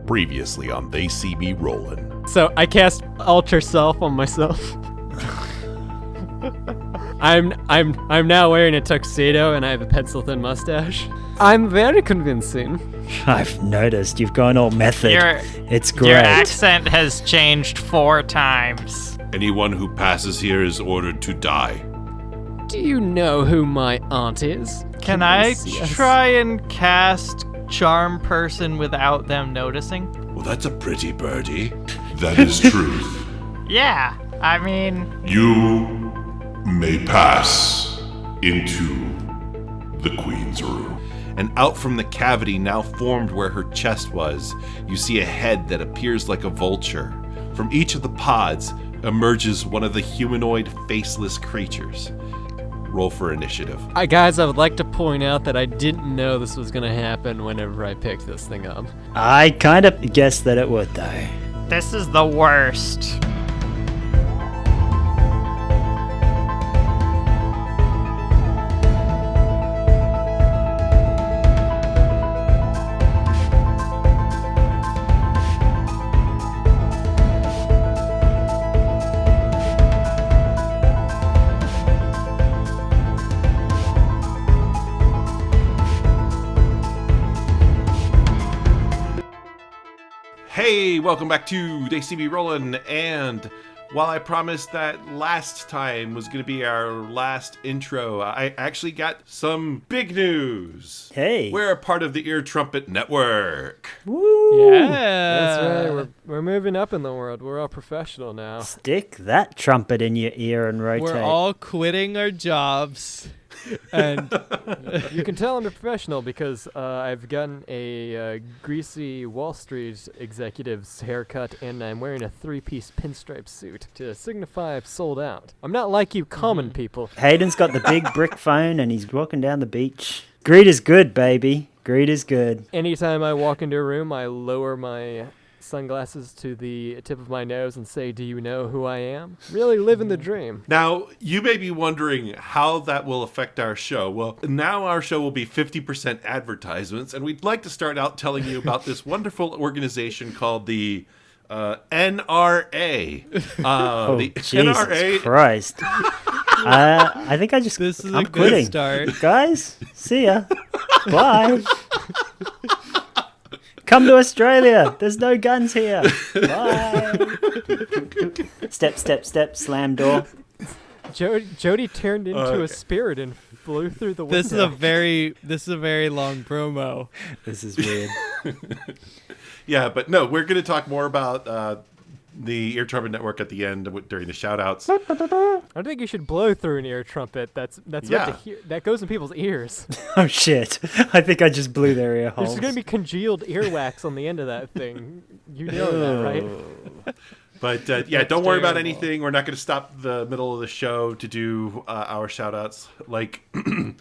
Previously on They See Me Rollin'. So I cast Alter Self on myself. I'm now wearing a tuxedo and I have a pencil-thin mustache. I'm very convincing. I've noticed you've gone all method. It's great. Your accent has changed 4 times. Anyone who passes here is ordered to die. Do you know who my aunt is? Can I try and cast Charm Person without them noticing? Well, that's a pretty birdie. That is truth. Yeah, I mean... You may pass into the Queen's room. And out from the cavity now formed where her chest was, you see a head that appears like a vulture. From each of the pods emerges one of the humanoid, faceless creatures. Roll for initiative. Guys, I would like to point out that I didn't know this was going to happen whenever I picked this thing up. I kind of guessed that it would, though. This is the worst. Hey, welcome back to They See Me Rollin', and while I promised that last time was going to be our last intro, I actually got some big news. Hey. We're a part of the Ear Trumpet Network. Woo! Yeah. That's right. We're moving up in the world. We're all professional now. Stick that trumpet in your ear and rotate. We're all quitting our jobs. And you can tell I'm a professional because I've gotten a greasy Wall Street executive's haircut and I'm wearing a 3-piece pinstripe suit to signify I've sold out. I'm not like you common people. Hayden's got the big brick phone and he's walking down the beach. Greed is good, baby. Greed is good. Anytime I walk into a room, I lower my sunglasses to the tip of my nose and say, "Do you know who I am?" Really living the dream. Now, you may be wondering how that will affect our show. Well, now our show will be 50% advertisements, and we'd like to start out telling you about this wonderful organization called the NRA. The Jesus NRA. Christ. I think I just... this is I'm a quitting. good start. Guys, see ya. Bye. Come to Australia. There's no guns here. Bye. Step, step, step. Slam door. Jody turned into a spirit and flew through the window. This is a very long promo. This is weird. Yeah, but no, we're going to talk more about the Ear Trumpet Network at the end during the shout-outs. I think you should blow through an ear trumpet. That's meant to hear. That goes in people's ears. Oh, shit. I think I just blew their ear holes. There's going to be congealed earwax on the end of that thing. You know that, right? But yeah, don't worry about anything. We're not going to stop the middle of the show to do our shout-outs like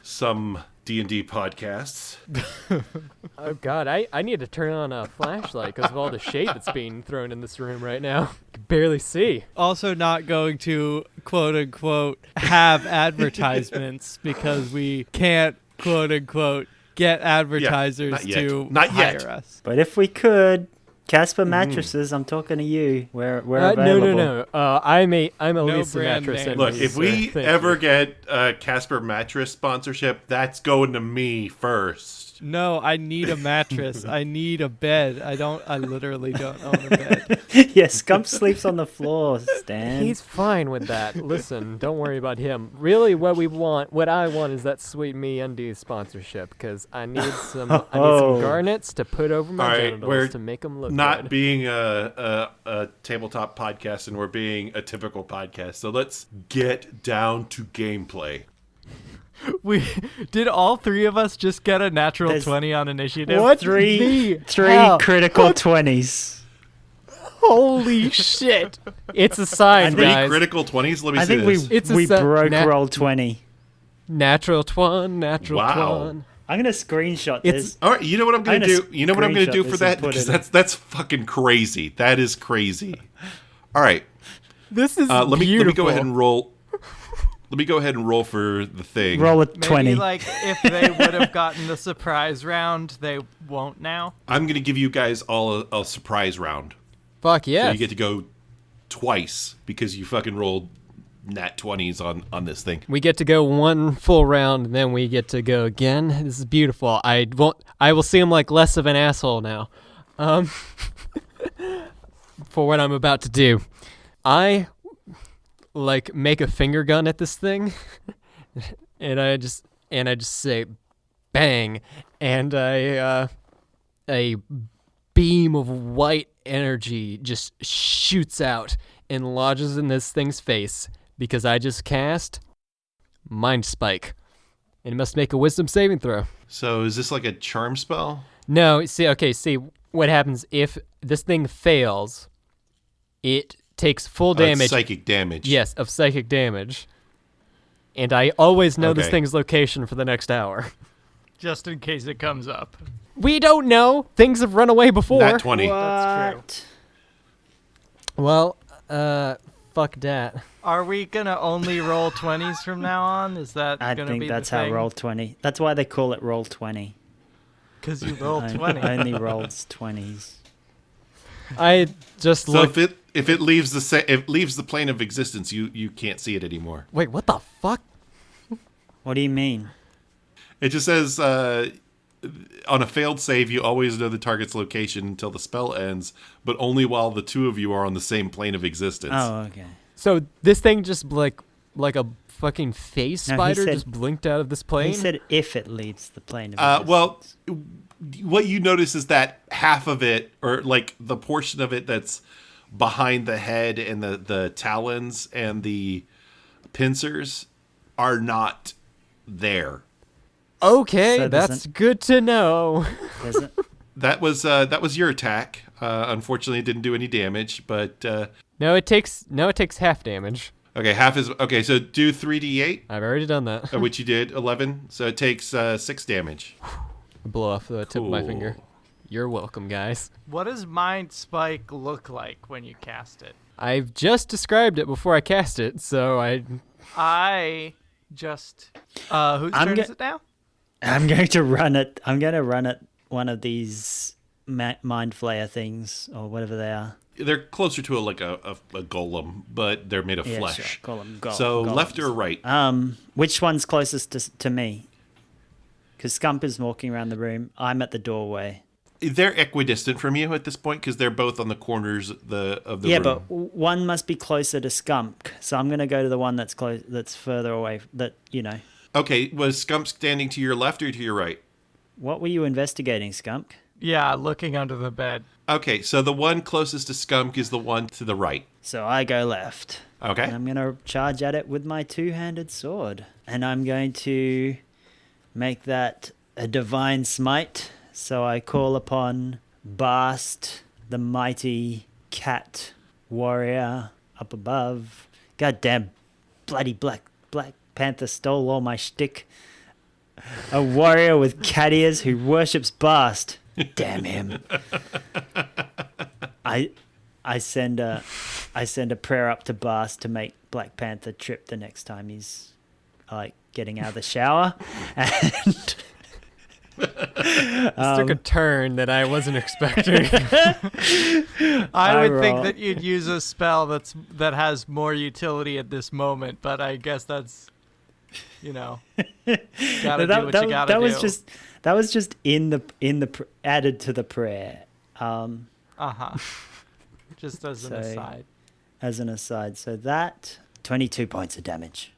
some D&D podcasts. Oh, God. I need to turn on a flashlight because of all the shade that's being thrown in this room right now. I can barely see. Also not going to, quote-unquote, have advertisements because we can't, quote-unquote, get advertisers to hire us. But if we could... Casper mattresses, I'm talking to you. We're available. No. I'm a Lisa brand mattress. name. Look, if we ever get a Casper mattress sponsorship, that's going to me first. No, I need a mattress. I need a bed. I literally don't own a bed. Yeah, Skumk sleeps on the floor, Stan. He's fine with that. Listen, don't worry about him. Really, what I want is that Sweet Me Undies sponsorship because I need some garnets to put over my genitals to make them look not good. Being a tabletop podcast, and we're being a typical podcast. So let's get down to gameplay. Did all 3 of us just get a natural 20 on initiative? What? Three Hell? critical 20s. Holy shit! It's a sign, Three guys. critical 20s. Let me I see think this. we broke roll 20. Natural 20. Wow. I'm gonna screenshot this. All right, you know what I'm going to do? You know what I'm going to do screenshot for this and that? put Because it in. that's fucking crazy. That is crazy. All right. This is Let me beautiful. go ahead and roll. Let me go ahead and roll for the thing. Roll with Maybe 20. like if they would have gotten the surprise round, they won't now. I'm going to give you guys all a surprise round. Fuck yeah. So you get to go twice because you fucking rolled nat 20s on this thing. We get to go one full round, and then we get to go again. This is beautiful. I will seem like less of an asshole now. For what I'm about to do. I make a finger gun at this thing and I just say bang, and a beam of white energy just shoots out and lodges in this thing's face because I just cast Mind Spike. And it must make a wisdom saving throw. So is this like a charm spell? No, see what happens if this thing fails, it takes full damage. Psychic damage. Yes, of psychic damage. And I always know this Okay. thing's location for the next hour. Just in case it comes up. We don't know. Things have run away before. Nat 20. That's true. Well, fuck that. Are we gonna only roll 20s from now on? Is that I gonna think be that's the how thing? roll 20. That's why they call it roll 20. Because you rolled 20. Only rolls 20s. I just So looked. if it leaves the plane of existence, you can't see it anymore. Wait, what the fuck? What do you mean? It just says on a failed save, you always know the target's location until the spell ends, but only while the two of you are on the same plane of existence. Oh, okay. So this thing just like a fucking face No, he spider said- just blinked out of this plane? He said if it leaves the plane of existence. Well, what you notice is that half of it, or like the portion of it that's behind the head and the talons and the pincers, are not there. Okay, So that's doesn't- good to know. Does it? That was your attack. Unfortunately, it didn't do any damage, but No, it takes half damage. okay, half is okay. So do 3d8, I've already done that. which you did 11. So it takes 6 damage. Blow off the tip of my Cool. finger. You're welcome, guys. What does Mind Spike look like when you cast it? I've just described it before I cast it, so I just... whose I'm turn go- is it now? I'm going to run it. I'm going to run at one of these mind flayer things or whatever they are. They're closer to a golem, but they're made of Yeah, flesh. sure. Call 'em So golems. left or right? Which one's closest to me? Because Skump is walking around the room. I'm at the doorway. They're equidistant from you at this point because they're both on the corners of the Yeah, room. but one must be closer to Skump. So I'm going to go to the one that's close. That's further away. Okay, was Skump standing to your left or to your right? What were you investigating, Skunk? Yeah, looking under the bed. Okay, so the one closest to Skunk is the one to the right. So I go left. Okay. And I'm going to charge at it with my two-handed sword. And I'm going to make that a divine smite. So I call upon Bast, the mighty cat warrior up above. Goddamn bloody Black Panther stole all my shtick. A warrior with cat ears who worships Bast. Damn him. I send a prayer up to Bast to make Black Panther trip the next time he's getting out of the shower. And this took a turn that I wasn't expecting. I would think roll. that you'd use a spell that has more utility at this moment, but I guess that's, gotta do what you gotta do. That was just in the added to the prayer. Just as an So- aside. As an aside, so that 22 points of damage,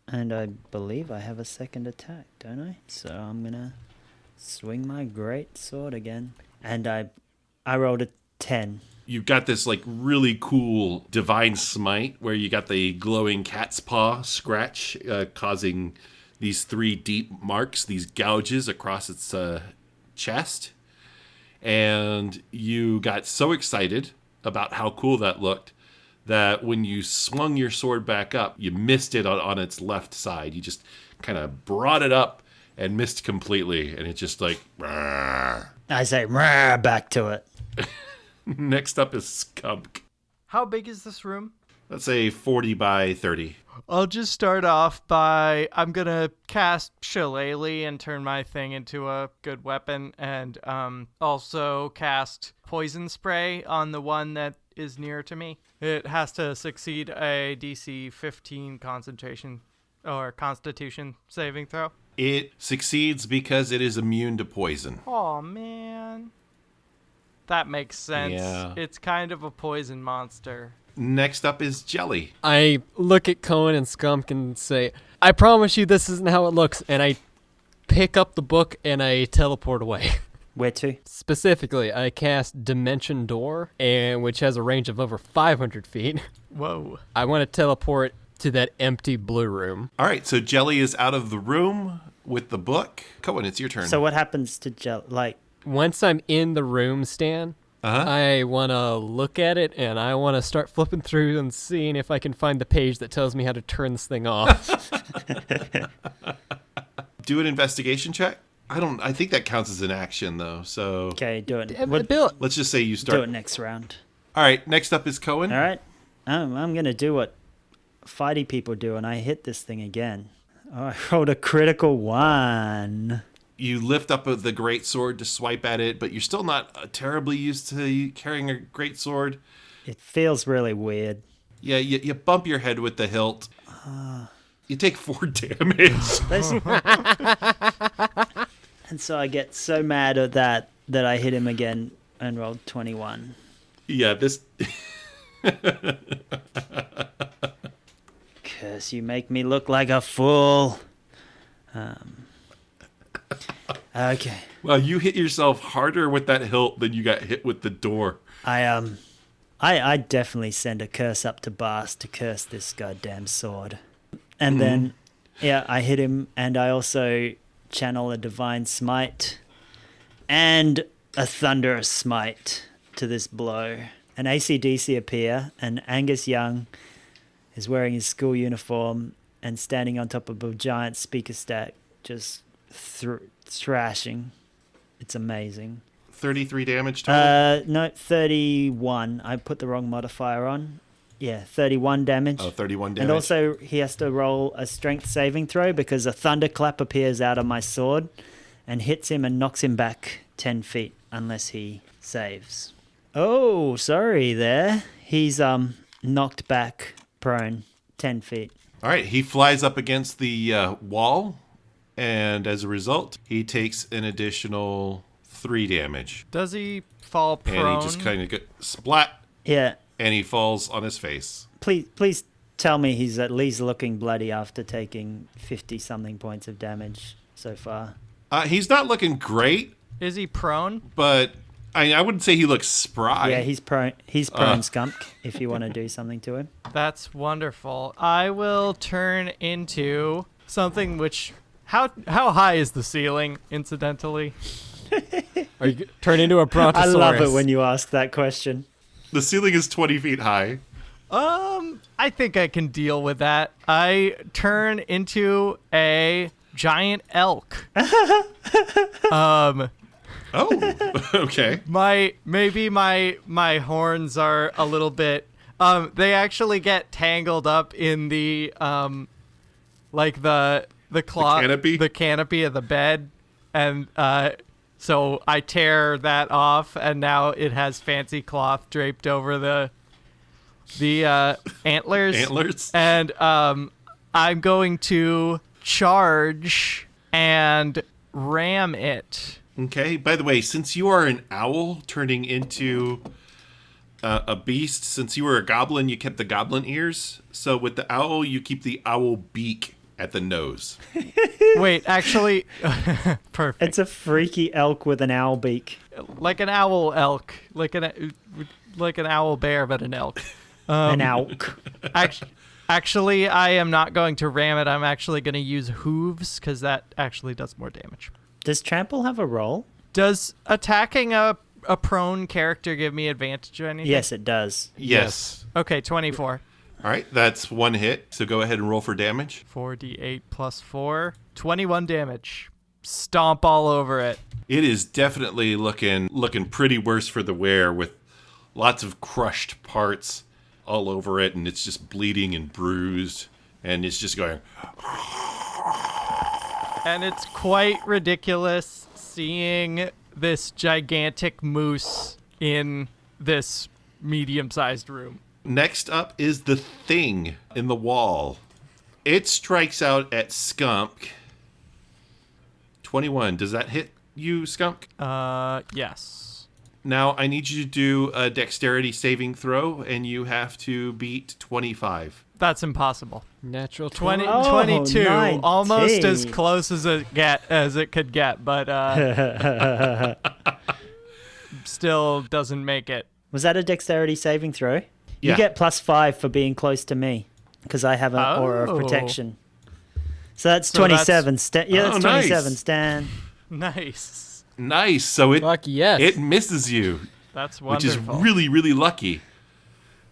and I believe I have a second attack, don't I? So I'm gonna swing my great sword again, and I rolled a 10. You've got this like really cool divine smite where you got the glowing cat's paw scratch causing these 3 deep marks, these gouges across its chest. And you got so excited about how cool that looked that when you swung your sword back up, you missed it on its left side. You just kind of brought it up and missed completely. And it's just like, "Rawr." I say "Rah," back to it. Next up is Skumk. How big is this room? Let's say 40 by 30. I'll just start off by I'm going to cast Shillelagh and turn my thing into a good weapon, and also cast Poison Spray on the one that is near to me. It has to succeed a DC 15 concentration or Constitution saving throw. It succeeds because it is immune to poison. Oh man. That makes sense. Yeah. It's kind of a poison monster. Next up is Jelly. I look at Coen and Skumk and say, I promise you this isn't how it looks, and I pick up the book and I teleport away. Where to? Specifically, I cast Dimension Door, which has a range of over 500 feet. Whoa. I want to teleport to that empty blue room. All right, so Jelly is out of the room with the book. Coen, it's your turn. So what happens to Jelly? Like, once I'm in the room, Stan, I want to look at it, and I want to start flipping through and seeing if I can find the page that tells me how to turn this thing off. Do an investigation check. I think that counts as an action, though, so... okay, do it. Let's just say you start... Do it next round. All right, next up is Coen. All right. I'm going to do what fighty people do, and I hit this thing again. Oh, I rolled a critical 1. You lift up the greatsword to swipe at it, but you're still not terribly used to carrying a greatsword. It feels really weird. Yeah, you bump your head with the hilt. You take 4 damage. And so I get so mad at that I hit him again and rolled 21. Yeah, this... Curse, you make me look like a fool. Okay. Well, you hit yourself harder with that hilt than you got hit with the door. I definitely send a curse up to Bast to curse this goddamn sword. And then, yeah, I hit him, and I also channel a divine smite and a thunderous smite to this blow. An AC/DC appear, and Angus Young is wearing his school uniform and standing on top of a giant speaker stack, just thrashing. It's amazing. 33 damage total? No, 31. I put the wrong modifier on. Yeah, 31 damage. Oh, 31 damage. And also, he has to roll a strength saving throw because a thunderclap appears out of my sword and hits him and knocks him back 10 feet unless he saves. Oh, sorry there. He's knocked back prone 10 feet. All right, he flies up against the wall, and as a result, he takes an additional 3 damage. Does he fall prone? And he just kind of gets splat. Yeah. And he falls on his face. Please tell me he's at least looking bloody after taking 50-something points of damage so far. He's not looking great. Is he prone? But I wouldn't say he looks spry. Yeah, he's prone. He's prone, Skumk, if you want to do something to him. That's wonderful. I will turn into something which... How high is the ceiling, incidentally? Or you turn into a brontosaurus. I love it when you ask that question. The ceiling is 20 feet high. I think I can deal with that. I turn into a giant elk. Oh, okay. Maybe my horns are a little bit. They actually get tangled up in the like the cloth, the canopy of the bed, and so I tear that off, and now it has fancy cloth draped over the antlers. Antlers. And I'm going to charge and ram it. Okay. By the way, since you are an owl turning into a beast, since you were a goblin, you kept the goblin ears. So with the owl, you keep the owl beak at the nose. Wait, actually, perfect. It's a freaky elk with an owl beak. Like an owl elk, like an owl bear, but an elk. An elk. Actually, I am not going to ram it. I'm actually going to use hooves because that actually does more damage. Does trample have a roll? Does attacking a prone character give me advantage or anything? Yes, it does. Yes. Okay, 24. All right, that's 1 hit. So go ahead and roll for damage. 4d8 plus 4. 21 damage. Stomp all over it. It is definitely looking pretty worse for the wear, with lots of crushed parts all over it, and it's just bleeding and bruised. and it's just going. And it's quite ridiculous seeing this gigantic moose in this medium-sized room. Next up is the thing in the wall. It strikes out at Skumk. 21. Does that hit you, Skumk? Yes. Now, I need you to do a dexterity saving throw, and you have to beat 25. That's impossible. Natural 20, 20. 22, 19. almost as close as it could get, but still doesn't make it. Was that a dexterity saving throw? Yeah. You get +5 for being close to me because I have an aura of Oh. protection. So that's So 27. Oh, that's 27, nice. Stan. Nice. Nice. So Fuck yes. it misses you, That's which is wonderful. really, really lucky.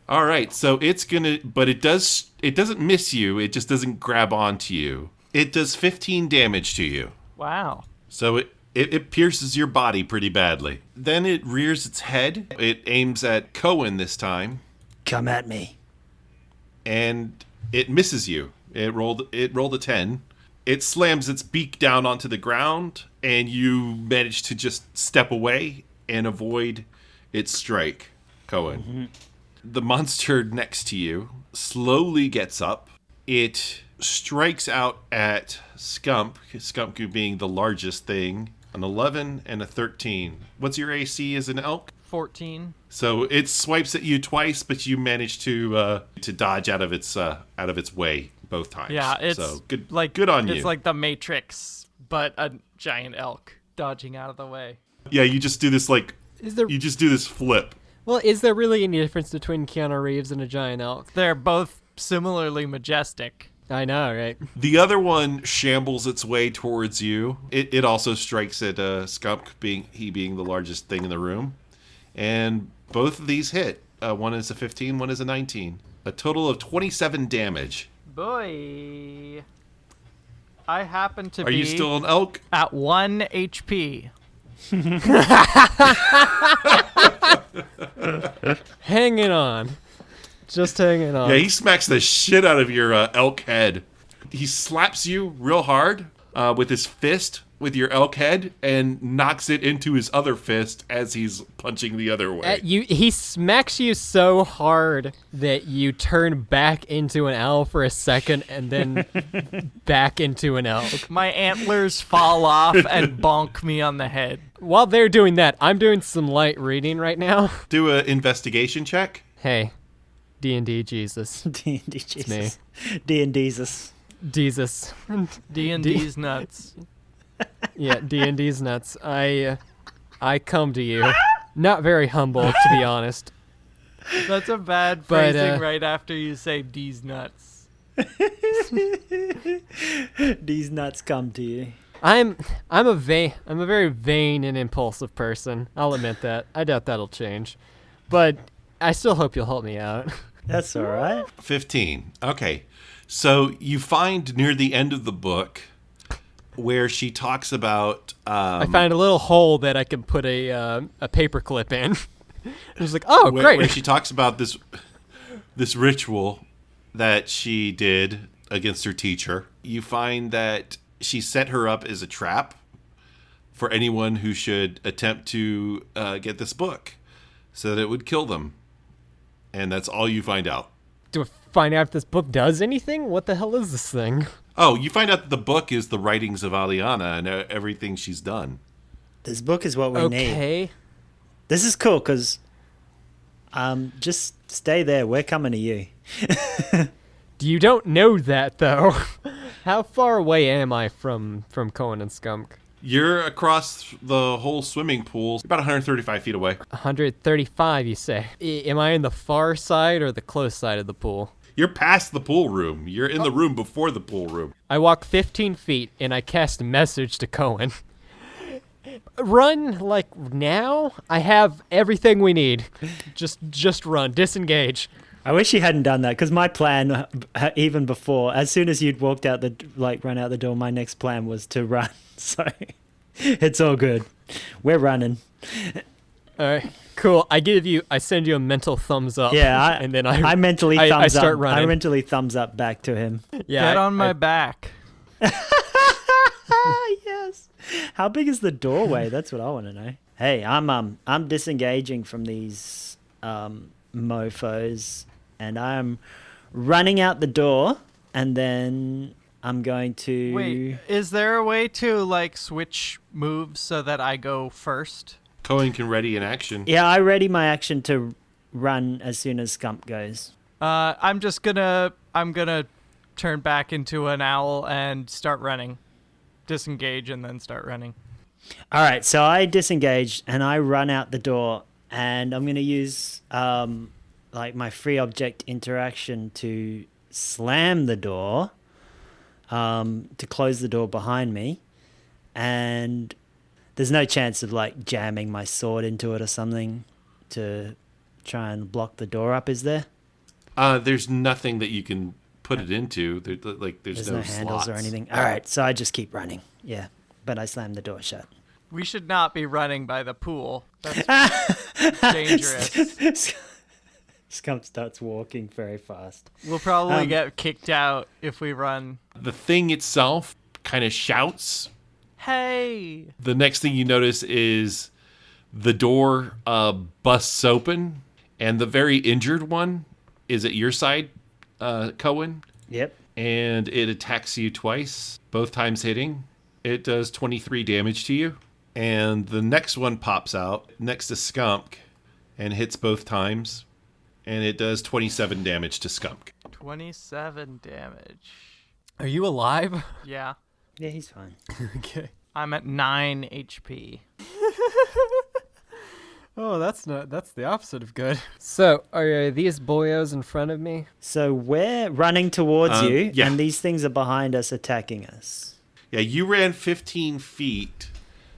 All right, so it's gonna, but it doesn't miss you. It just doesn't grab onto you. It does 15 damage to you. Wow. So it pierces your body pretty badly. Then it rears its head. It aims at Coen this time, Come at me. and it misses you. It rolled a 10. It slams its beak down onto the ground, and you manage to just step away and avoid its strike, Coen. Mm-hmm. The monster next to you slowly gets up. It strikes out at Skumk being the largest thing, an 11 and a 13. What's your AC as an elk? 14. So it swipes at you twice, but you manage to dodge out of its way both times. Yeah, it's so good. like good on you. It's like the Matrix, but a giant elk dodging out of the way. Yeah, you just do this Is this flip. Well, is there really any difference between Keanu Reeves and a giant elk? They're both similarly majestic. I know, right? The other one shambles its way towards you. It also strikes at Skumk, being the largest thing in the room, and both of these hit. One is a 15, one is a 19. A total of 27 damage. Boy, I happen to Are be you still an elk? at 1 HP. Hanging on. Just hanging on. Yeah, he smacks the shit out of your elk head. He slaps you real hard with his fist with your elk head and knocks it into his other fist as he's punching the other way. He smacks you so hard that you turn back into an owl for a second and then back into an elk. My antlers fall off and bonk me on the head. While they're doing that, I'm doing some light reading right now. Do an investigation check. Hey, D&D Jesus. D&D Jesus. me. D&D's. Jesus. D&D's nuts. Yeah, D&D's nuts. I come to you. Not very humble, to be honest. That's a bad But, phrasing right after you say D's nuts. These nuts come to you. I'm a very vain and impulsive person. I'll admit that. I doubt that'll change. But I still hope you'll help me out. That's all right. 15. Okay. So you find near the end of the book where she talks about... I found a little hole that I could put a paper clip in. I was like, oh, great. Where she talks about this ritual that she did against her teacher. You find that she set her up as a trap for anyone who should attempt to get this book so that it would kill them. And that's all you find out. Do I find out if this book does anything? What the hell is this thing? Oh, you find out that the book is the writings of Aliana and everything she's done. This book is what we need. Okay. This is cool because just stay there. We're coming to you. You don't know that, though. How far away am I from Coen and Skumk? You're across the whole swimming pool, about 135 feet away. 135, you say. Am I in the far side or the close side of the pool? You're past the pool room. You're in the room before the pool room. I walk 15 feet and I cast a message to Coen. Run, like, now? I have everything we need. Just run. Disengage. I wish you hadn't done that because my plan, even before, as soon as you'd walked out run out the door, my next plan was to run. So it's all good. We're running. All right, cool. I send you a mental thumbs up. Yeah, and then I mentally thumbs I start up. running. I mentally thumbs up back to him. Yeah, Get on my back. Yes. How big is the doorway? That's what I want to know. Hey, I'm disengaging from these mofos, and I'm running out the door, and then I'm going to. Wait, is there a way to like switch moves so that I go first? Coen can ready an action. Yeah, I ready my action to run as soon as Skumk goes. I'm gonna turn back into an owl and start running. Disengage and then start running. All right, so I disengage and I run out the door, and I'm gonna use like my free object interaction to slam the door, to close the door behind me, and there's no chance of like jamming my sword into it or something to try and block the door up, is there? There's nothing that you can put it into. There's no handles slots or anything. All right, so I just keep running. Yeah, but I slam the door shut. We should not be running by the pool. That's dangerous. Skump starts walking very fast. We'll probably get kicked out if we run. The thing itself kind of shouts. Hey! The next thing you notice is the door busts open, and the very injured one is at your side, Coen. Yep. And it attacks you twice, both times hitting. It does 23 damage to you. And the next one pops out next to Skumk and hits both times. And it does 27 damage to Skumk. 27 damage. Are you alive? Yeah. Yeah, he's fine. Okay. I'm at 9 HP. Oh, that's the opposite of good. So, are these boyos in front of me? So we're running towards you, yeah. and these things are behind us attacking us. Yeah, you ran 15 feet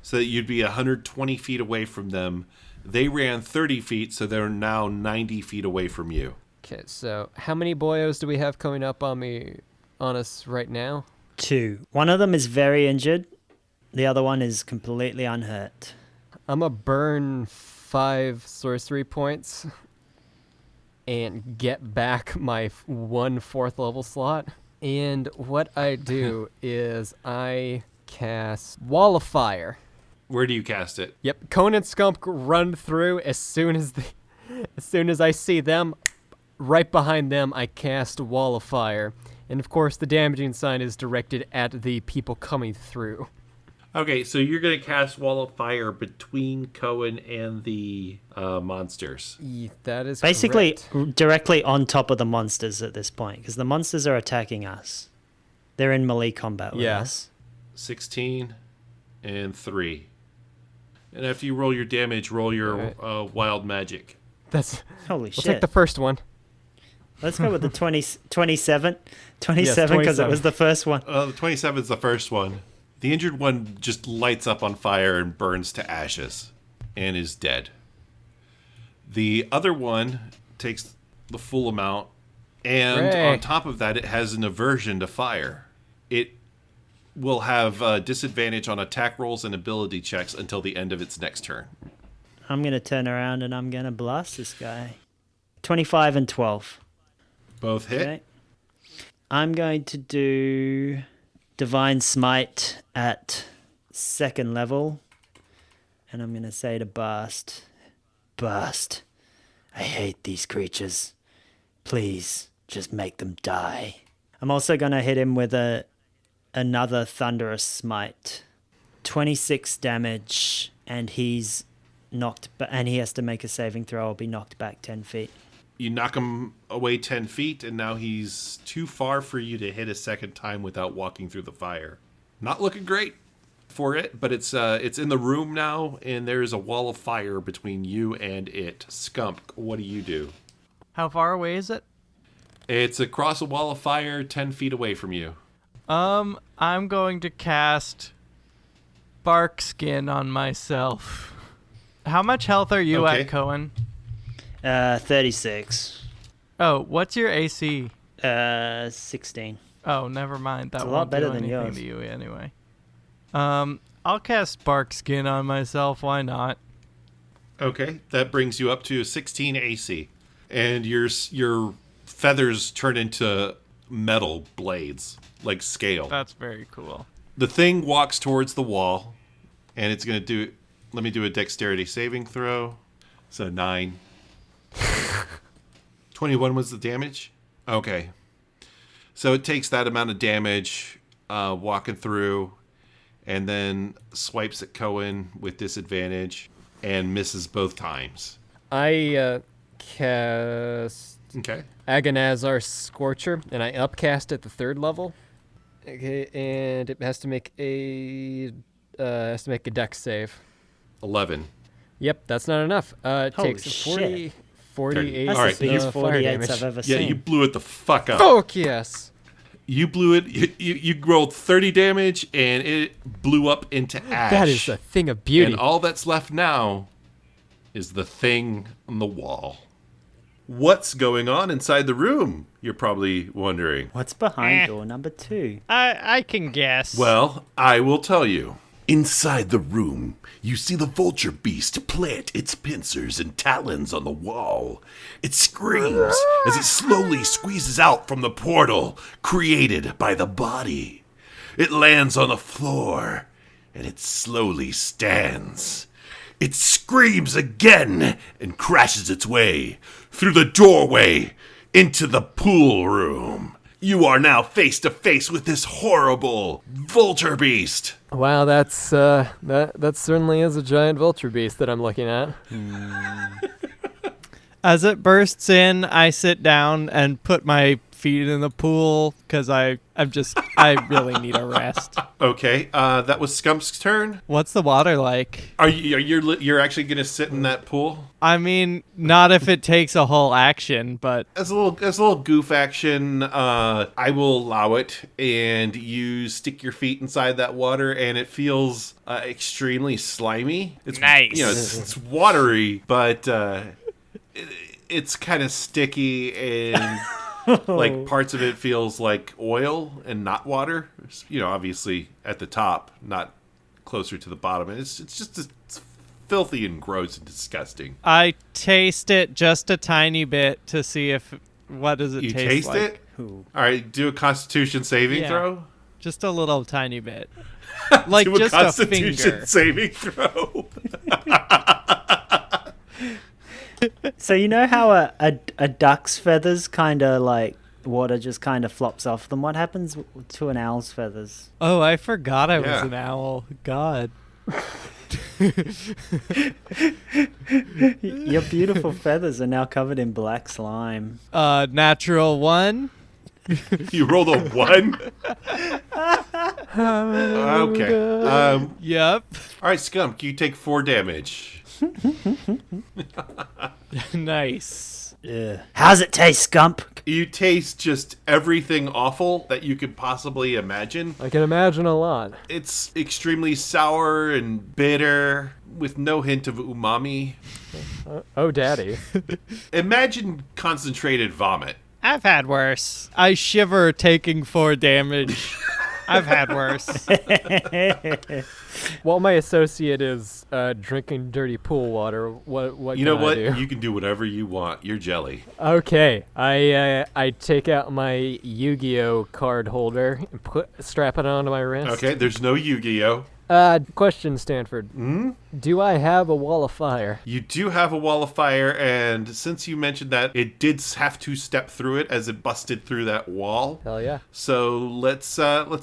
so that you'd be 120 feet away from them. They ran 30 feet, so they're now 90 feet away from you. Okay, so how many boyos do we have coming up on us right now? 2. One of them is very injured. The other one is completely unhurt. I'm going to burn 5 sorcery points and get back my 1 4th level slot. And what I do is I cast Wall of Fire. Where do you cast it? Yep, Coen and Skump run through as soon as I see them. Right behind them, I cast Wall of Fire. And of course, the damaging sign is directed at the people coming through. Okay, so you're going to cast Wall of Fire between Coen and the monsters. That is basically correct. Directly on top of the monsters at this point, because the monsters are attacking us. They're in melee combat with us. 16 and 3. And after you roll your damage, roll your wild magic. That's Holy we'll shit. take the first one. Let's go with the 27. 27 Yes, because it was the first one. The 27 is the first one. The injured one just lights up on fire and burns to ashes and is dead. The other one takes the full amount, and Hooray. on top of that, it has an aversion to fire. It will have disadvantage on attack rolls and ability checks until the end of its next turn. I'm going to turn around and I'm going to blast this guy. 25 and 12. Both hit. Okay. I'm going to do Divine Smite at 2nd level. And I'm going to say to Bast, Bast, I hate these creatures. Please, just make them die. I'm also going to hit him with another Thunderous Smite. 26 damage, and he's knocked, and he has to make a saving throw or be knocked back 10 feet. You knock him away 10 feet, and now he's too far for you to hit a second time without walking through the fire. Not looking great for it, but it's in the room now, and there's a wall of fire between you and it. Skump, what do you do? How far away is it? It's across a wall of fire 10 feet away from you. I'm going to cast Bark Skin on myself. How much health are you at, Coen? 36. Oh, what's your AC? 16. Oh, never mind. That It's a won't lot better do than anything yours. to you anyway. I'll cast Bark Skin on myself. Why not? Okay, that brings you up to 16 AC. And your feathers turn into metal blades, like scale. That's very cool. The thing walks towards the wall, and it's going to do... Let me do a dexterity saving throw. So 9. 21 was the damage? Okay. So it takes that amount of damage walking through, and then swipes at Coen with disadvantage and misses both times. I cast Agonazar Scorcher, and I upcast at the 3rd level. Okay, and it has to make a dex save. 11. Yep, that's not enough. It Holy takes shit. 48 That's All right, the biggest fire 48s damage. I've ever Yeah, seen. you blew it the fuck up. Fuck yes. You blew it. You rolled 30 damage, and it blew up into ash. That is a thing of beauty. And all that's left now is the thing on the wall. What's going on inside the room? You're probably wondering. What's behind door number 2? I can guess. Well, I will tell you. Inside the room, you see the vulture beast plant its pincers and talons on the wall. It screams as it slowly squeezes out from the portal created by the body. It lands on the floor, and it slowly stands. It screams again and crashes its way through the doorway into the pool room. You are now face to face with this horrible vulture beast. Wow, that's that certainly is a giant vulture beast that I'm looking at. As it bursts in, I sit down and put my feet in the pool because I really need a rest. Okay, that was Skunk's turn. What's the water like? You're actually gonna sit in that pool? I mean, not if it takes a whole action, but As a little goof action, I will allow it, and you stick your feet inside that water, and it feels extremely slimy. It's Nice. It's watery, but it's kind of sticky, and like parts of it feels like oil and not water. Obviously at the top, not closer to the bottom. And it's just it's filthy and gross and disgusting. I taste it just a tiny bit to see what does it You taste taste like. it? All right, do a Constitution saving Yeah. throw. Just a little tiny bit. Like Do just a a Constitution finger. saving throw. So you know how a duck's feathers kind of like water just kind of flops off them? What happens to an owl's feathers? Oh, I forgot I was Yeah. an owl. God. Your beautiful feathers are now covered in black slime. Natural 1. You rolled a 1. Okay. Yep. All right, Skumk, you take 4 damage. Nice. How's it taste, Skump? You taste just everything awful that you could possibly imagine. I can imagine a lot. It's extremely sour and bitter with no hint of umami. Oh, daddy. Imagine concentrated vomit. I've had worse. I shiver taking 4 damage. I've had worse. While my associate is drinking dirty pool water, what You can know what? I do? You can do whatever you want. You're jelly. Okay, I take out my Yu-Gi-Oh card holder and strap it onto my wrist. Okay, there's no Yu-Gi-Oh. Question, Stanford. Do I have a wall of fire? You do have a wall of fire, and since you mentioned that, it did have to step through it as it busted through that wall. Hell yeah. So let's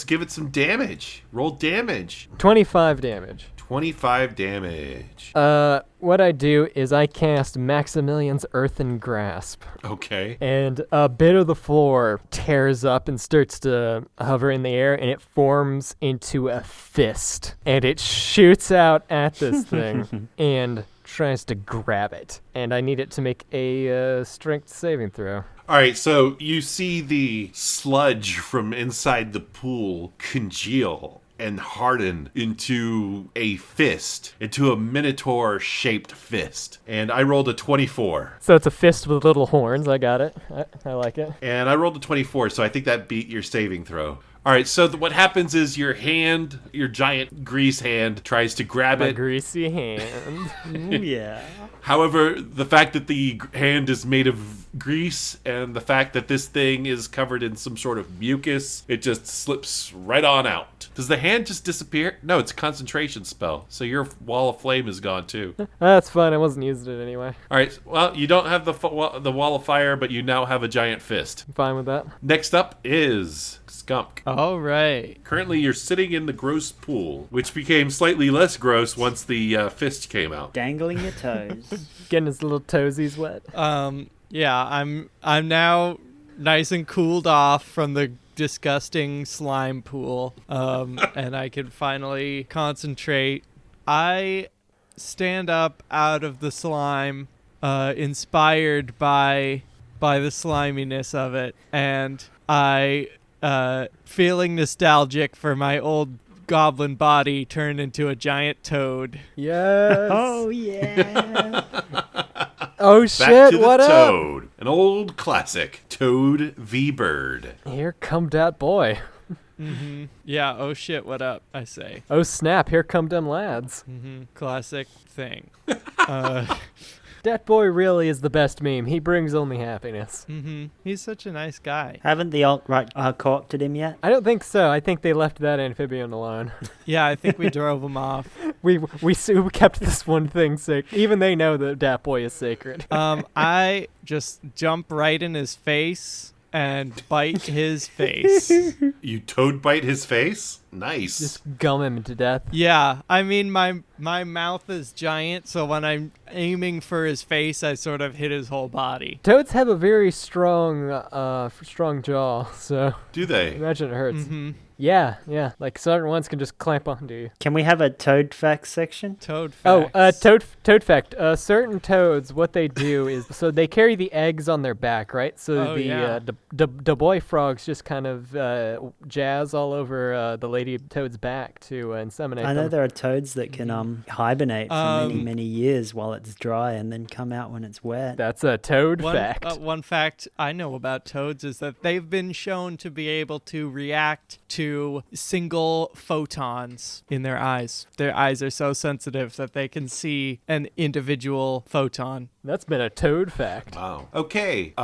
give it some damage. Roll damage. 25 damage. 25 damage. What I do is I cast Maximilian's Earthen Grasp, Okay. and a bit of the floor tears up and starts to hover in the air, and it forms into a fist, and it shoots out at this thing and tries to grab it, and I need it to make a strength saving throw. All right, so you see the sludge from inside the pool congeal and harden into a fist, into a minotaur-shaped fist. And I rolled a 24. So it's a fist with little horns. I got it. I like it. And I rolled a 24, so I think that beat your saving throw. All right, so what happens is your giant grease hand, tries to grab My it. greasy hand. Ooh, yeah. However, the fact that the hand is made of grease and the fact that this thing is covered in some sort of mucus, it just slips right on out. Does the hand just disappear? No, it's a concentration spell. So your wall of flame is gone too. That's fine. I wasn't using it anyway. All right. Well, you don't have the wall of fire, but you now have a giant fist. I'm fine with that. Next up is Skumk. All right. Currently, you're sitting in the gross pool, which became slightly less gross once the fist came out. Dangling your toes. Getting his little toesies wet. Yeah, I'm now nice and cooled off from the disgusting slime pool, and I can finally concentrate. I stand up out of the slime, inspired by the sliminess of it, and I, feeling nostalgic for my old goblin body, turn into a giant toad. Yes. Oh, yeah. Oh shit, Back to the what up? Toad. An old classic. Toad v. Bird. Here come dat boy. Mm-hmm. Yeah, oh shit, what up, I say. Oh snap, here come them lads. Mm-hmm. Classic thing. Dat boy really is the best meme. He brings only happiness. Mm-hmm. He's such a nice guy. Haven't the alt-right co-opted him yet? I don't think so. I think they left that amphibian alone. Yeah, I think we drove him off. We kept this one thing sacred. Even they know that dat boy is sacred. I just jump right in his face and bite his face. You toad bite his face? Nice. Just gum him to death. Yeah, I mean, my mouth is giant, so when I'm aiming for his face, I sort of hit his whole body. Toads have a very strong jaw, so Do they? imagine it hurts. Mm-hmm. Yeah. Like certain ones can just clamp onto you. Can we have a toad facts section? Toad facts. Oh, toad fact. Certain toads, what they do is, so they carry the eggs on their back, right? So the boy frogs just kind of jazz all over the lady toad's back to inseminate I know them. there are toads that can hibernate for many years while it's dry and then come out when it's wet. That's a toad fact. One fact I know about toads is that they've been shown to be able to react to single photons in their eyes. Their eyes are so sensitive that they can see an individual photon. That's been a toad fact. Wow. Okay.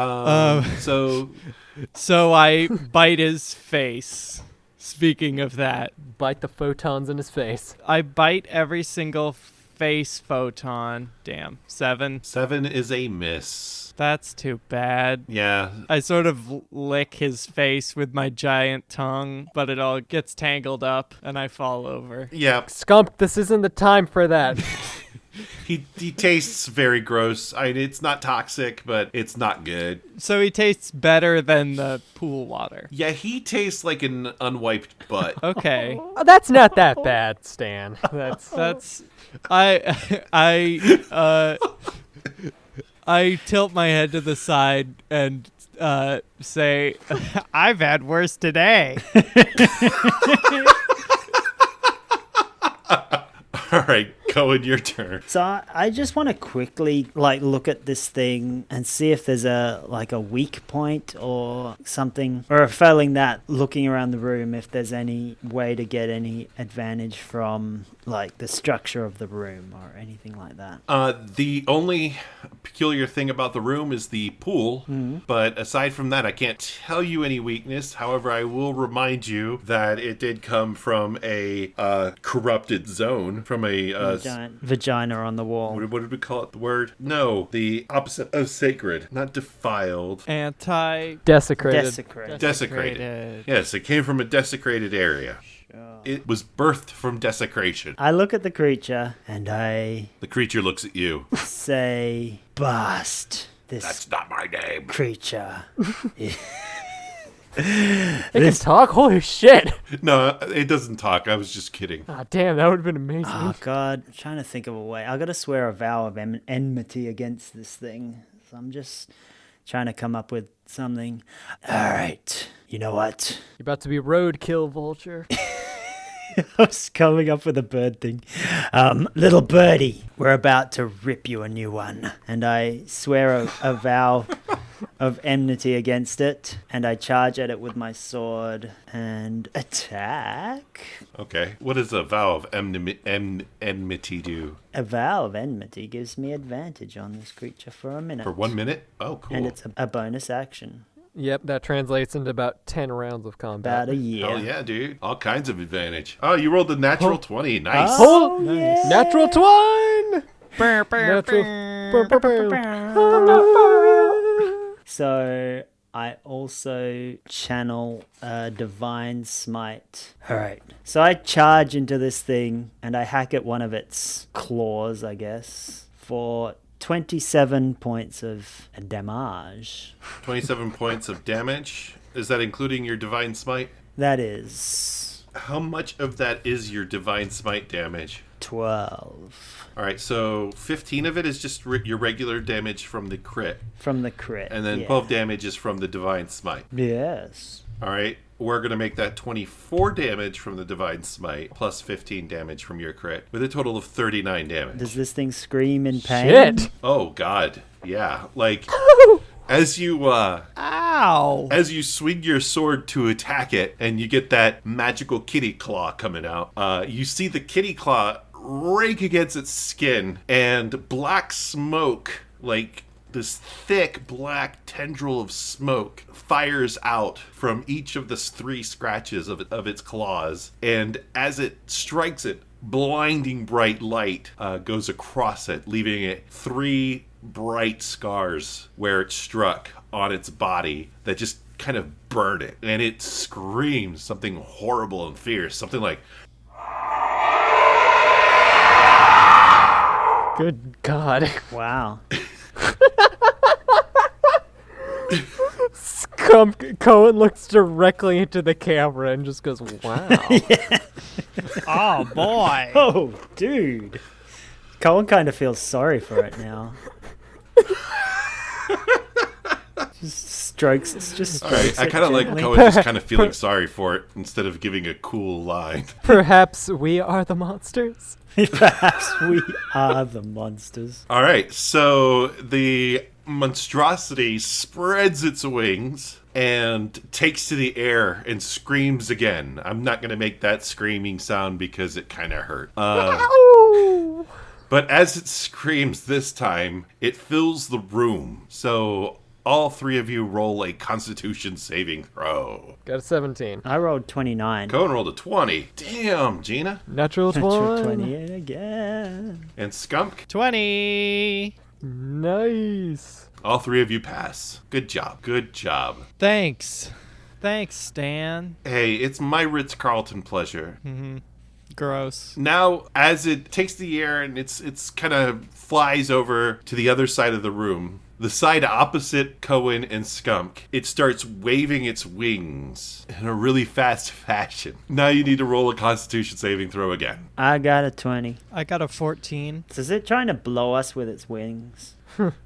So I bite his face. Speaking of that, Bite the photons in his face. I bite every single face photon. Damn. 7. 7 is a miss. That's too bad. Yeah. I sort of lick his face with my giant tongue, but it all gets tangled up and I fall over. Yeah. Skump, this isn't the time for that. He tastes very gross. It's not toxic, but it's not good. So he tastes better than the pool water. Yeah, he tastes like an unwiped butt. Okay. Oh, that's not that bad, Stan. That's I tilt my head to the side and say, I've had worse today. All right, Coen, your turn. So I just want to quickly look at this thing and see if there's a weak point or something, or failing that, looking around the room if there's any way to get any advantage from the structure of the room or anything like that. The only peculiar thing about the room is the pool, but aside from that, I can't tell you any weakness. However, I will remind you that it did come from a corrupted zone, from a giant vagina on the wall. What did we call it? The word? No, the opposite of sacred, not defiled. Desecrated. Desecrated. Yes, it came from a desecrated area. It was birthed from desecration. I look at the creature and I... The creature looks at you. Say, bust this That's not my name. creature. It can talk? Holy shit. No, it doesn't talk. I was just kidding. Ah, damn, that would have been amazing. Oh, God. I'm trying to think of a way. I got to swear a vow of enmity against this thing. So I'm just trying to come up with something. All right. You know what? You're about to be roadkill, vulture. I was coming up with a bird thing. Little birdie, we're about to rip you a new one. And I swear a vow of enmity against it, and I charge at it with my sword and attack. Okay. What does a vow of enmity do? A vow of enmity gives me advantage on this creature for a minute. For 1 minute? Oh, cool. And it's a bonus action. Yep, that translates into about 10 rounds of combat. About a year. Hell yeah, dude. All kinds of advantage. Oh, you rolled a natural 20. Nice. Oh, Nice. yeah. Natural twine! Natural. So I also channel a divine smite. All right. So I charge into this thing and I hack at one of its claws, I guess, for 27 points of damage. 27 points of damage. Is that including your divine smite? That is How much of that is your divine smite damage? 12 All right, so 15 of it is just your regular damage from the crit, from the crit. and then yeah. 12 damage is from the divine smite. Yes. All right, we're going to make that 24 damage from the divine smite plus 15 damage from your crit, with a total of 39 damage. Does this thing scream in pain? Shit! Oh god, yeah. Like as you Ow! as you swing your sword to attack it, and you get that magical kitty claw coming out, you see the kitty claw rake against its skin, and black smoke, like this thick black tendril of smoke, fires out from each of the 3 scratches of its claws, and as it strikes it, blinding bright light goes across it, leaving it 3 bright scars where it struck on its body that just kind of burn it, and it screams something horrible and fierce, something like, Good God. Wow. Coen looks directly into the camera and just goes, wow. Oh boy! Oh, dude. Coen kind of feels sorry for it now. Just strokes. It's just all strokes. right, I it kind of like gently. Coen just kind of feeling sorry for it instead of giving a cool line. Perhaps we are the monsters? Perhaps we are the monsters. All right, so the monstrosity spreads its wings and takes to the air and screams again. I'm not going to make that screaming sound because it kind of hurt. But as it screams this time, it fills the room. So all 3 of you roll a Constitution saving throw. Got a 17. I rolled 29. Coen rolled a 20. Damn, Gina. Natural Natural 20. 20 again. And Skumk, 20. Nice. all 3 of you pass. Good job. Good job. Thanks, Stan. Hey, it's my Ritz-Carlton pleasure. Gross. Now, as it takes the air and it's kind of flies over to the other side of the room, the side opposite Coen and Skumk, it starts waving its wings in a really fast fashion. Now you need to roll a Constitution saving throw again. I got a 20. I got a 14. So is it trying to blow us with its wings?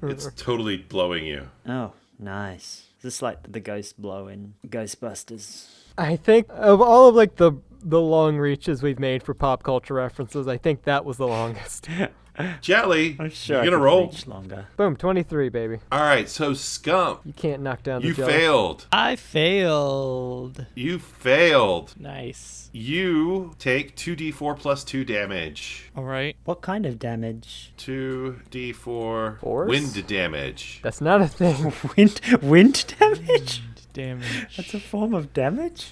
It's totally blowing you. Oh, nice. Is this like the ghost blow in Ghostbusters? I think of all of like the long reaches we've made for pop culture references, I think that was the longest. Jelly, I'm sure you I gonna could roll? reach longer. Boom, 23, baby. All right, so Skunk, You can't knock down the you jelly. failed. I failed. You failed. Nice. You take 2d4 plus 2 damage. All right. What kind of damage? 2d4 Force? wind damage. That's not a thing. Wind damage? Damage. That's a form of damage?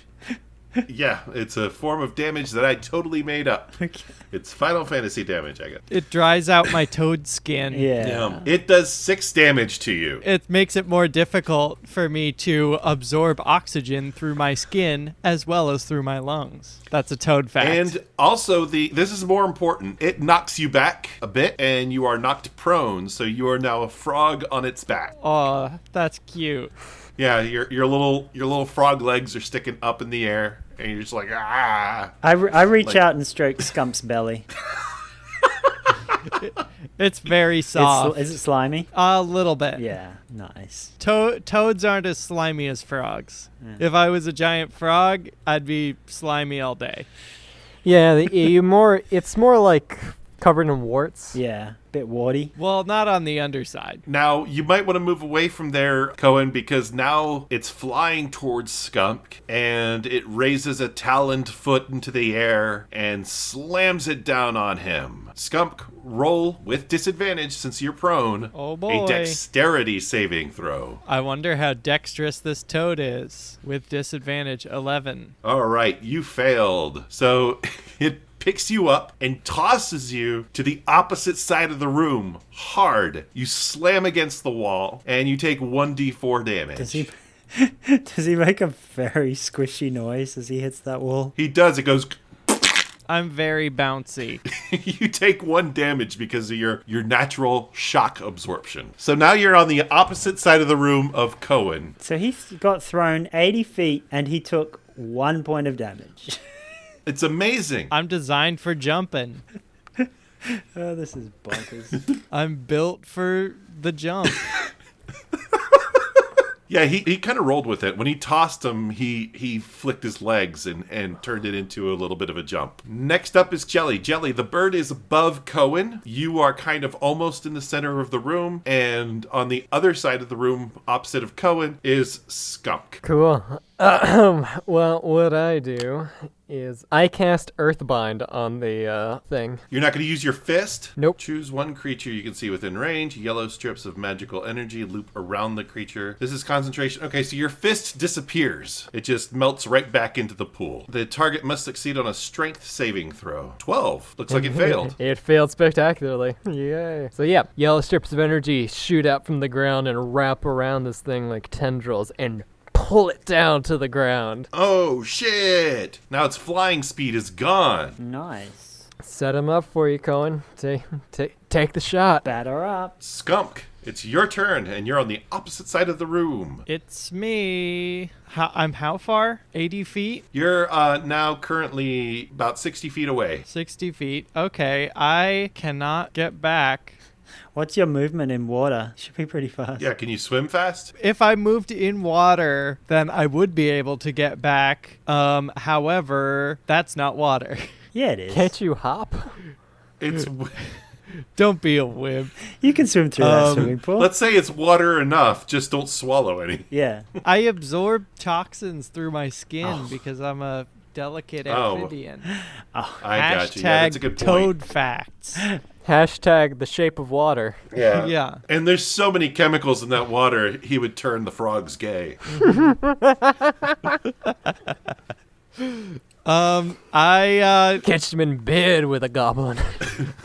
Yeah, it's a form of damage that I totally made up. Okay. It's Final Fantasy damage, I guess. It dries out my toad skin. Yeah. It does 6 damage to you. It makes it more difficult for me to absorb oxygen through my skin as well as through my lungs. That's a toad fact. And also, this is more important. It knocks you back a bit, and you are knocked prone, so you are now a frog on its back. Oh, that's cute. Yeah, your little frog legs are sticking up in the air, and you're just like, ah. I reach Like- out and stroke Skump's belly. It's very soft. Is it slimy? A little bit. Yeah, nice. Toads aren't as slimy as frogs. Yeah. If I was a giant frog, I'd be slimy all day. Yeah, it's more like Covered in warts. Yeah, bit warty. Well, not on the underside. Now, you might want to move away from there, Coen, because now it's flying towards Skumk, and it raises a taloned foot into the air and slams it down on him. Skumk, roll with disadvantage since you're prone. Oh boy. A dexterity saving throw. I wonder how dexterous this toad is. With disadvantage, 11. All right, you failed. So it picks you up and tosses you to the opposite side of the room hard. You slam against the wall and you take 1d4 damage. Does he make a very squishy noise as he hits that wall? He does. It goes. I'm very bouncy. You take 1 damage because of your natural shock absorption. So now you're on the opposite side of the room of Coen. So he got thrown 80 feet and he took 1 point of damage. It's amazing. I'm designed for jumping. Oh, this is bonkers. I'm built for the jump. Yeah, he kind of rolled with it. When he tossed him, he flicked his legs and turned it into a little bit of a jump. Next up is Jelly. Jelly, the bird is above Coen. You are kind of almost in the center of the room. And on the other side of the room, opposite of Coen, is Skumk. Cool. Well, what I do is I cast Earthbind on the thing. You're not going to use your fist? Nope. Choose one creature you can see within range. Yellow strips of magical energy loop around the creature. This is concentration. Okay, so your fist disappears. It just melts right back into the pool. The target must succeed on a strength saving throw. 12. Looks like it failed. It failed spectacularly. Yay. So yeah, yellow strips of energy shoot out from the ground and wrap around this thing like tendrils and pull it down to the ground. Oh, shit. Now its flying speed is gone. Nice. Set him up for you, Coen. Take the shot. Batter up. Skumk, it's your turn, and you're on the opposite side of the room. It's me. I'm how far? 80 feet? You're now currently about 60 feet away. 60 feet. Okay, I cannot get back. What's your movement in water? Should be pretty fast. Yeah, can you swim fast? If I moved in water, then I would be able to get back. However, that's not water. Yeah, it is. Can't you hop? It's... Don't be a wimp. You can swim through that swimming pool. Let's say it's water enough, just don't swallow any. Yeah. I absorb toxins through my skin because I'm a delicate amphibian. I got you. Yeah, that's a good point. Toad facts. Hashtag the shape of water. Yeah. Yeah. And there's so many chemicals in that water, he would turn the frogs gay. I Catched him in bed with a goblin.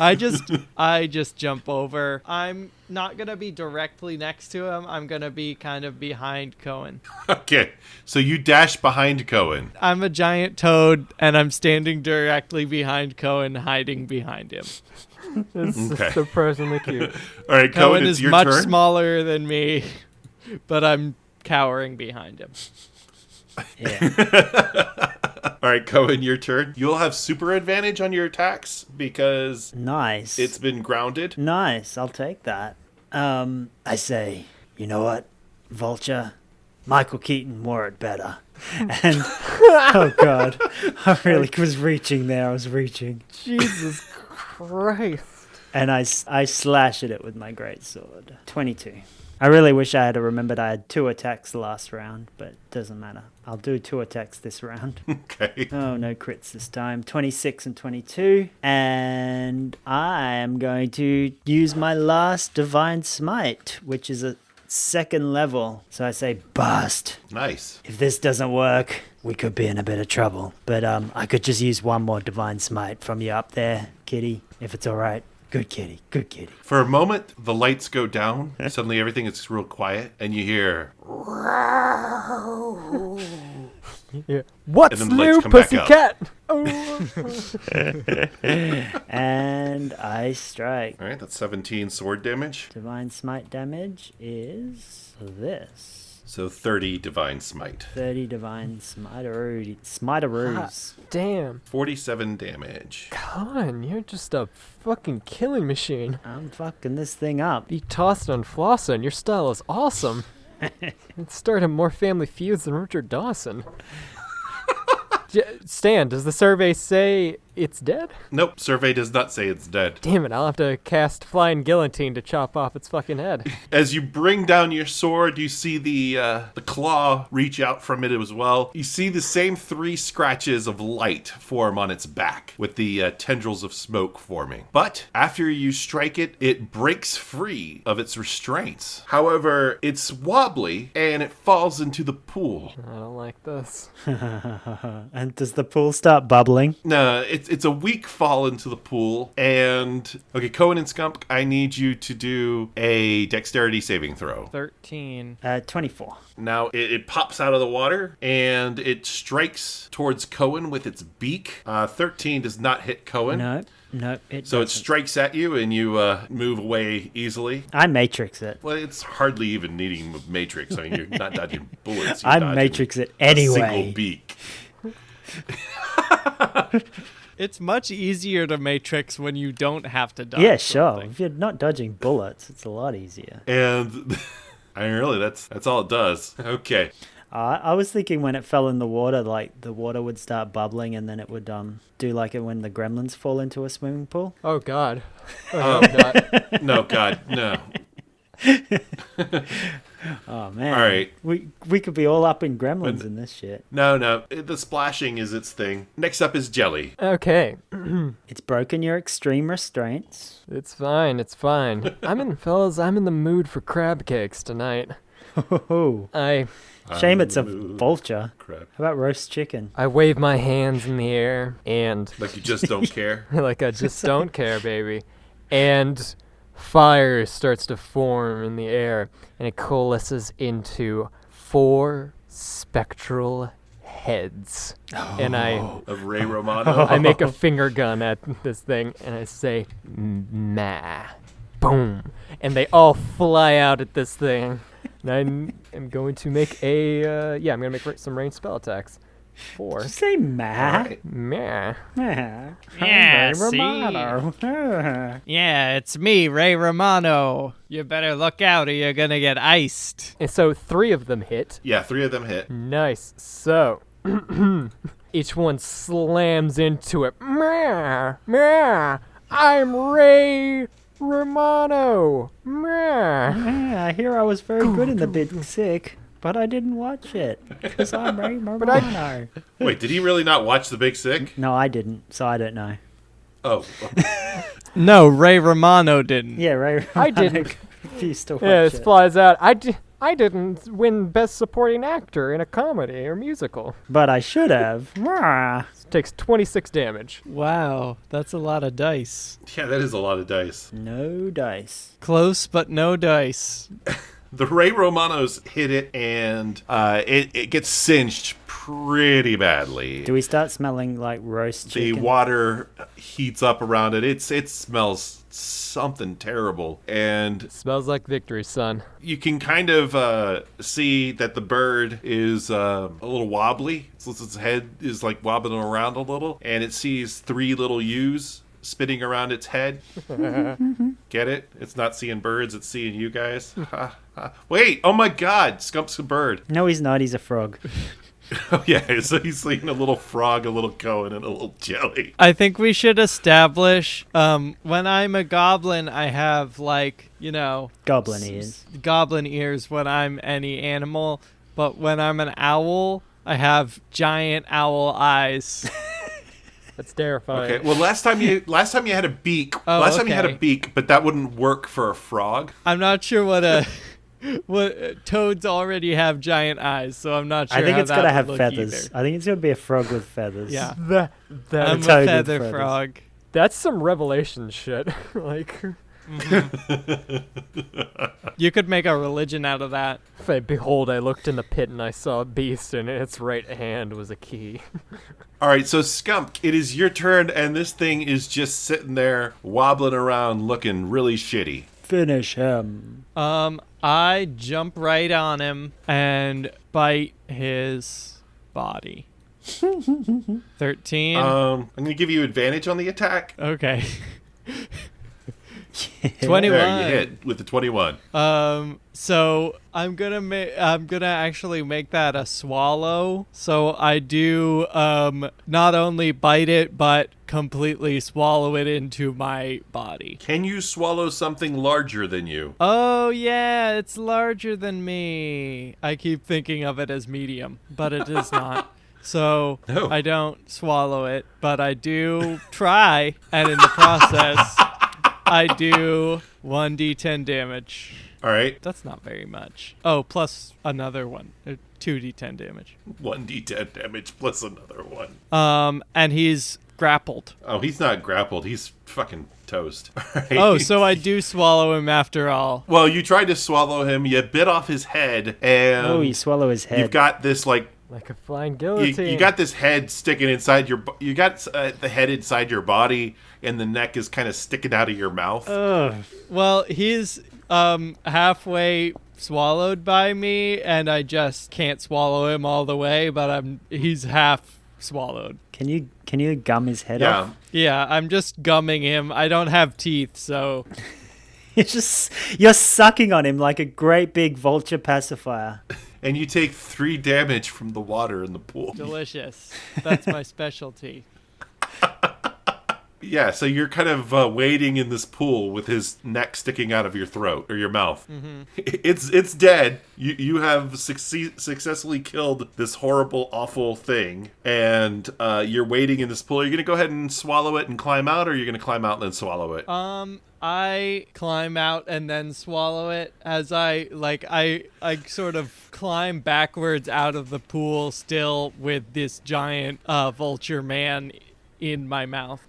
I just jump over. I'm not gonna be directly next to him. I'm gonna be kind of behind Coen. Okay, so you dash behind Coen. I'm a giant toad, and I'm standing directly behind Coen, hiding behind him. It's Okay. surprisingly cute. All right, Coen Coen, it's is your much turn. smaller than me, but I'm cowering behind him. Yeah. All right, Coen, your turn. You'll have super advantage on your attacks because Nice. it's been grounded. Nice. I'll take that. I say, you know what, Vulture? Michael Keaton wore it better. And, oh God, I really was reaching there. I was reaching. Jesus Christ. And I slash at it with my greatsword. 22. I really wish I had remembered I had 2 attacks last round, but it doesn't matter. I'll do 2 attacks this round. Okay. Oh, no crits this time. 26 and 22. And I am going to use my last Divine Smite, which is a 2nd level. So I say, bust. Nice. If this doesn't work, we could be in a bit of trouble. But I could just use 1 more Divine Smite from you up there, kitty, if it's all right. Good kitty, good kitty. For a moment, the lights go down. Suddenly, everything is real quiet, and you hear... Yeah. What's And then the lights new, come back up. pussycat? Oh. And I strike. All right, that's 17 sword damage. Divine Smite damage is this. So 30 divine smite. 30 Divine Smiteroos. Damn. 47 damage. Con, you're just a fucking killing machine. I'm fucking this thing up. You tossed on Flossin. Your style is awesome. It started more family feuds than Richard Dawson. Stan, does the survey say it's dead? Nope, survey does not say it's dead. Damn it, I'll have to cast Flying Guillotine to chop off its fucking head. As you bring down your sword, you see the claw reach out from it as well. You see the same 3 scratches of light form on its back, with the tendrils of smoke forming. But after you strike it, it breaks free of its restraints. However, it's wobbly, and it falls into the pool. I don't like this. And does the pool start bubbling? No, it's a weak fall into the pool. And, okay, Coen and Skumk, I need you to do a dexterity saving throw. 13. 24. Now, it pops out of the water, and it strikes towards Coen with its beak. 13 does not hit Coen. No, So it strikes at you, and you move away easily. I matrix it. Well, it's hardly even needing Matrix. I mean, you're not dodging bullets. I matrix it anyway. A single beak. It's much easier to matrix when you don't have to dodge. Yeah, sure. something. If you're not dodging bullets, it's a lot easier. And, I mean, really, that's all it does. Okay. I was thinking when it fell in the water, like the water would start bubbling, and then it would do like it when the gremlins fall into a swimming pool. Oh, God. Oh, no, not. No, God, no. Oh man! All right. We could be all up in gremlins in this shit. No. The splashing is its thing. Next up is Jelly. Okay. It's broken your extreme restraints. It's fine. I'm in the mood for crab cakes tonight. Oh, shame it's a vulture. Crap. How about roast chicken? I wave my hands in the air and Like you just don't care. like I just don't care, baby. And fire starts to form in the air, and it coalesces into 4 spectral heads. And Of Ray Romano. I make a finger gun at this thing, and I say, "Ma." Boom. And they all fly out at this thing. And I'm going to make I'm going to make some ranged spell attacks. 4. Did you say ma? All right. Meh. Yeah, Ray see? Romano. Yeah, it's me, Ray Romano. You better look out or you're gonna get iced. And so 3 of them hit. Yeah, 3 of them hit. Nice. So each one slams into it. Meh. Meh. I'm Ray Romano. Meh. Yeah, I hear I was very good in the Big Sick, but I didn't watch it because I'm Ray Romano. Wait, did he really not watch The Big Sick? No, I didn't, so I don't know. Oh. No, Ray Romano didn't. Yeah, Ray Romano I didn't. refused to watch Yeah, this it. flies out. I didn't win Best Supporting Actor in a comedy or musical. But I should have. Rah. Takes 26 damage. Wow, that's a lot of dice. Yeah, that is a lot of dice. No dice. Close, but no dice. The Ray Romanos hit it, and it gets singed pretty badly. Do we start smelling like roast The chicken? water heats up around it. It smells something terrible. And Smells like victory, son. you can kind of see that the bird is a little wobbly. Its head is like wobbling around a little. And it sees 3 little U's spinning around its head. Get it? It's not seeing birds, it's seeing you guys. Wait, oh my god, Skunk's a bird. No, he's not. He's a frog. Oh yeah, so he's seeing a little frog, a little Coen, and a little jelly. I think we should establish, when I'm a goblin, I have, like, Goblin ears. goblin ears when I'm any animal, but when I'm an owl, I have giant owl eyes. That's terrifying. Okay, well last time you had a beak. Oh, last time you had a okay. beak, but that wouldn't work for a frog. I'm not sure what toads already have giant eyes, so I'm not sure. I think how it's that got to would have look feathers. either. I think it's going to be a frog with feathers. Yeah, I'm I'm a toad with feather feathers. frog. That's some revelation shit. Like, You could make a religion out of that. if I behold, I looked in the pit and I saw a beast, and its right hand was a key. All right, so Skumk, it is your turn, and this thing is just sitting there wobbling around, looking really shitty. Finish him. I jump right on him and bite his body. 13. I'm gonna give you advantage on the attack. Okay. 21. There, you hit with the 21. So I'm gonna actually make that a swallow. So I do not only bite it but completely swallow it into my body. Can you swallow something larger than you? Oh yeah, it's larger than me. I keep thinking of it as medium, but it is not. So No. I don't swallow it, but I do try, and in the process, I do 1d10 damage. All right. That's not very much. Oh, plus another one. 2d10 damage. 1d10 damage plus another one. And he's grappled. Oh, he's not grappled. He's fucking toast. All right. Oh, so I do swallow him after all. Well, you tried to swallow him. You bit off his head, and Oh, you swallow his head. you've got this like Like a flying guillotine. you got this head sticking inside your. You got the head inside your body, and the neck is kind of sticking out of your mouth. Ugh. Well, he's halfway swallowed by me, and I just can't swallow him all the way, but he's half swallowed. Can you gum his head Yeah. off? Yeah, I'm just gumming him. I don't have teeth, so You're sucking on him like a great big vulture pacifier. And you take 3 damage from the water in the pool. delicious. That's my specialty. Yeah, so you're kind of wading in this pool with his neck sticking out of your throat or your mouth. Mm-hmm. It's dead. You have successfully killed this horrible, awful thing, and you're wading in this pool. Are you going to go ahead and swallow it and climb out, or are you going to climb out and then swallow it? I climb out and then swallow it as I sort of climb backwards out of the pool, still with this giant vulture man in my mouth.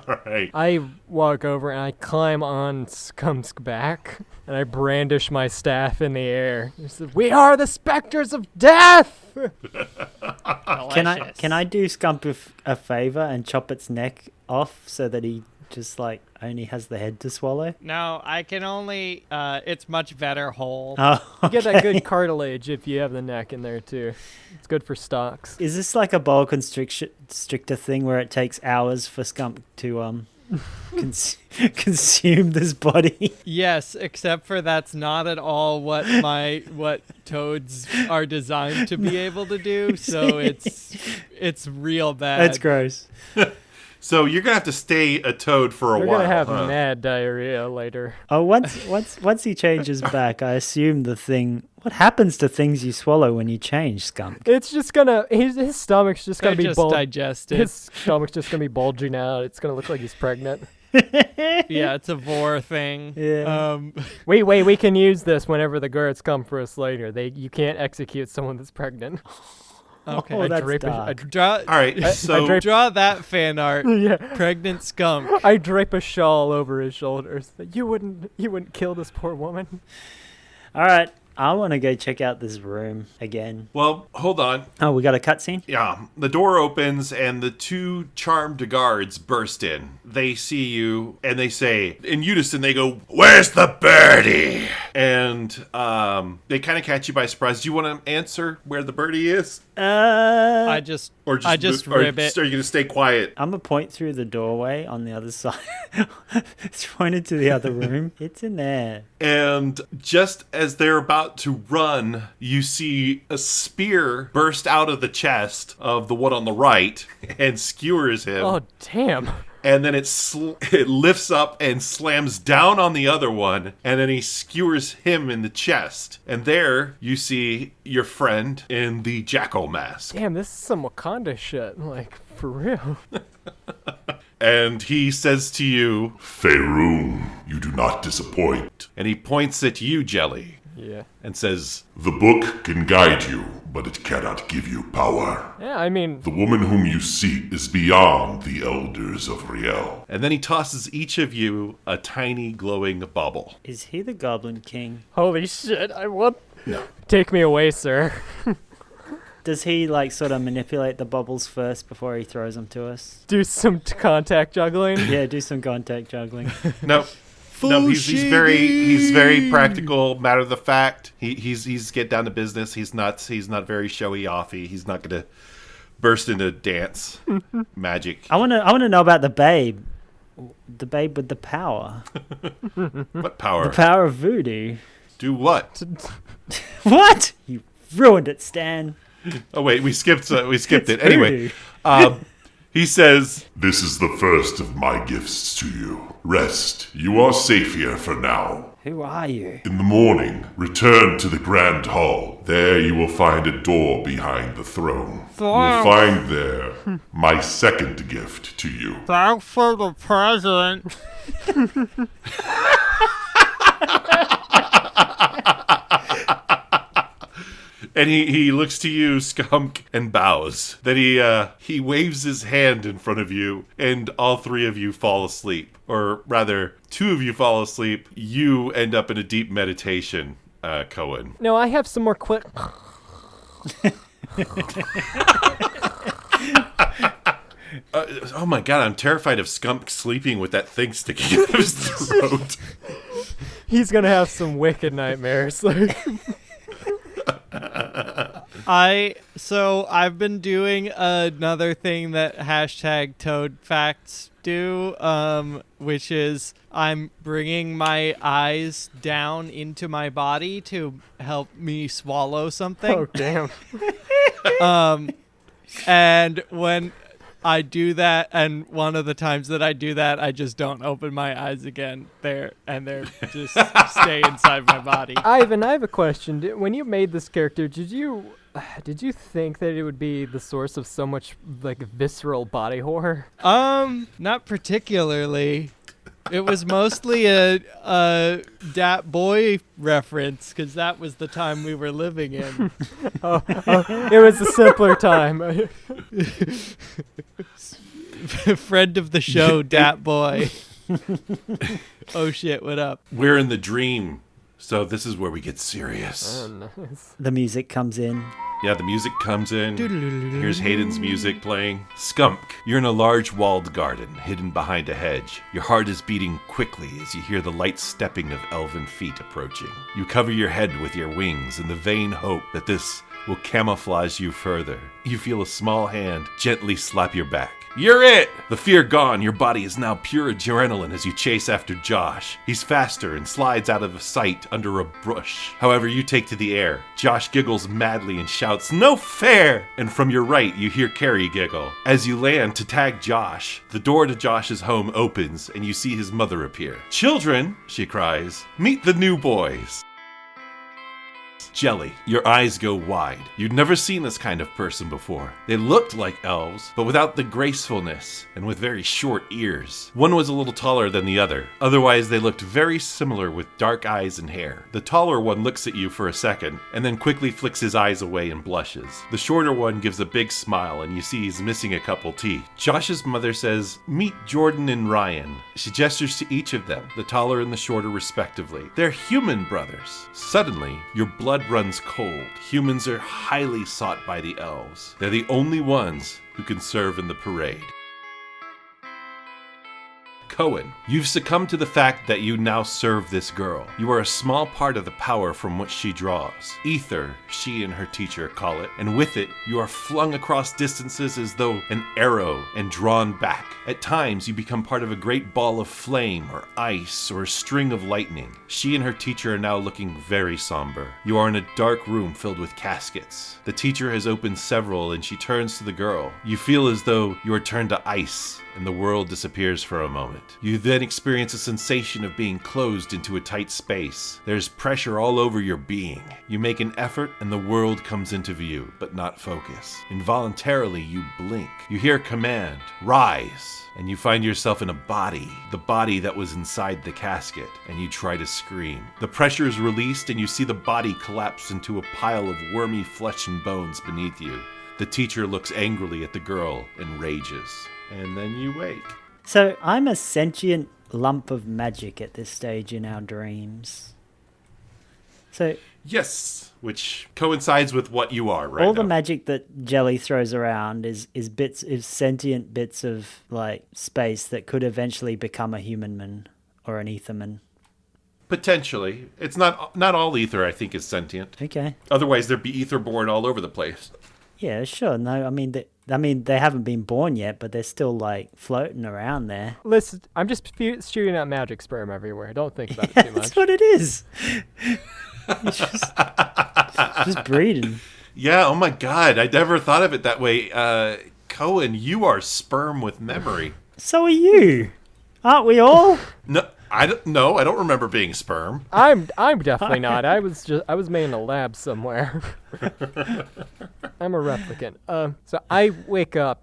All right. I walk over and I climb on Skunk's back and I brandish my staff in the air. I said, "We are the specters of death!" Can I do Scump a favor and chop its neck off so that he just like only has the head to swallow? No, I can only. It's much better whole. Oh, You get that okay. good cartilage if you have the neck in there too. It's good for stocks. Is this like a boa constrictor thing where it takes hours for Scump to consume this body? Yes, except for that's not at all what toads are designed to be able to do. So it's real bad. That's gross. So you're going to have to stay a toad for a We're while. gonna have huh? mad diarrhea later. Oh, once he changes back, I assume the thing. What happens to things you swallow when you change, Skunk? It's just gonna his stomach's just They're gonna be just digested. His stomach's just gonna be bulging out. It's gonna look like he's pregnant. Yeah, it's a vor thing. Yeah. Wait, we can use this whenever the guards come for us later. You can't execute someone that's pregnant. Okay. Oh, that's drape a- dark. Draw. All right, so drape- Draw that fan art. Yeah. Pregnant skunk. I drape a shawl over his shoulders. You wouldn't kill this poor woman. All right, I want to go check out this room again. well, hold on. Oh, we got a cutscene? Yeah, the door opens and the 2 charmed guards burst in. They see you and they say, in unison, they go, "Where's the birdie?" And they kind of catch you by surprise. Do you want to answer where the birdie is? I just rib it. Are you going to stay quiet? I'm going to point through the doorway on the other side. It's pointed to the other room. It's in there. And just as they're about to run, you see a spear burst out of the chest of the one on the right and skewers him. Oh damn! And then it lifts up and slams down on the other one, and then he skewers him in the chest. And there you see your friend in the jackal mask. Damn, this is some Wakanda shit. Like for real. And he says to you, "Faerun, you do not disappoint." And he points at you, Jelly, Yeah. and says, "The book can guide you, but it cannot give you power. Yeah, I mean, The woman whom you seek is beyond the elders of Riel." And then he tosses each of you a tiny glowing bauble. Is he the Goblin King? holy shit! I want. No. Take me away, sir. Does he like sort of manipulate the bubbles first before he throws them to us? Do some contact juggling. Yeah, do some contact juggling. No. No, he's very practical, matter of the fact. He's get down to business. He's not very showy offy. He's not gonna burst into dance magic. I want to know about the babe. The babe with the power. What power? The power of voodoo. Do what? What? You ruined it, Stan. Oh wait, we skipped it. It's Anyway, voodoo. he says, This is the first of my gifts to you. Rest. You are safe here for now. Who are you? In the morning, return to the Grand Hall. There you will find a door behind the throne. You will find there my second gift to you. Thanks for the present. and he looks to you, Skumk, and bows. Then he waves his hand in front of you, and all three of you fall asleep. Or rather, two of you fall asleep. You end up in a deep meditation, Coen. No, I have some more Oh my god, I'm terrified of Skumk sleeping with that thing sticking out of his throat. He's gonna have some wicked nightmares. Like, I've been doing another thing that #ToadFacts do, which is I'm bringing my eyes down into my body to help me swallow something. oh damn. And when I do that, and one of the times that I do that, I just don't open my eyes again. They're just stay inside my body. Ivan, I have a question. When you made this character, did you think that it would be the source of so much like visceral body horror? Not particularly. It was mostly a Dat Boy reference, because that was the time we were living in. It was a simpler time. Friend of the show, Dat Boy. Oh shit, what up? We're in the dream, so this is where we get serious. Oh, nice. The music comes in. Yeah, the music comes in. Here's Hayden's music playing. Skumk, you're in a large walled garden, hidden behind a hedge. Your heart is beating quickly as you hear the light stepping of elven feet approaching. You cover your head with your wings in the vain hope that this will camouflage you further. You feel a small hand gently slap your back. You're it! The fear gone, your body is now pure adrenaline as you chase after Josh. He's faster and slides out of sight under a bush. However, you take to the air. Josh giggles madly and shouts, "No fair!" And from your right, you hear Carrie giggle. As you land to tag Josh, the door to Josh's home opens and you see his mother appear. "Children," she cries, "meet the new boys." Jelly, your eyes go wide. You'd never seen this kind of person before. They looked like elves, but without the gracefulness and with very short ears. One was a little taller than the other. Otherwise, they looked very similar with dark eyes and hair. The taller one looks at you for a second and then quickly flicks his eyes away and blushes. The shorter one gives a big smile and you see he's missing a couple teeth. Josh's mother says, "Meet Jordan and Ryan." She gestures to each of them, the taller and the shorter respectively. They're human brothers. Suddenly, your blood runs cold. Humans are highly sought by the elves. They're the only ones who can serve in the parade. Coen, you've succumbed to the fact that you now serve this girl. You are a small part of the power from which she draws. Ether, she and her teacher call it, and with it, you are flung across distances as though an arrow and drawn back. At times, you become part of a great ball of flame or ice or a string of lightning. She and her teacher are now looking very somber. You are in a dark room filled with caskets. The teacher has opened several and she turns to the girl. You feel as though you are turned to ice and the world disappears for a moment. You then experience a sensation of being closed into a tight space. There's pressure all over your being. You make an effort and the world comes into view, but not focus. Involuntarily, you blink. You hear a command, "Rise," and you find yourself in a body, the body that was inside the casket, and you try to scream. The pressure is released and you see the body collapse into a pile of wormy flesh and bones beneath you. The teacher looks angrily at the girl and rages. And then you wake. So I'm a sentient lump of magic at this stage in our dreams. So Yes, which coincides with what you are right all now. the magic that Jelly throws around is sentient bits of like space that could eventually become a human or an etherman. Potentially. It's not all ether, I think, is sentient. Okay. Otherwise, there'd be ether born all over the place. Yeah, sure. No, I mean I mean, they haven't been born yet, but they're still like floating around there. Listen, I'm just shooting out magic sperm everywhere. Don't think about it too much. That's what it is. It's just breeding. Yeah, oh my god, I never thought of it that way. Coen, you are sperm with memory. So are you. Aren't we all? No, I don't remember being sperm. I'm definitely not. I was made in a lab somewhere. I'm a replicant. So I wake up.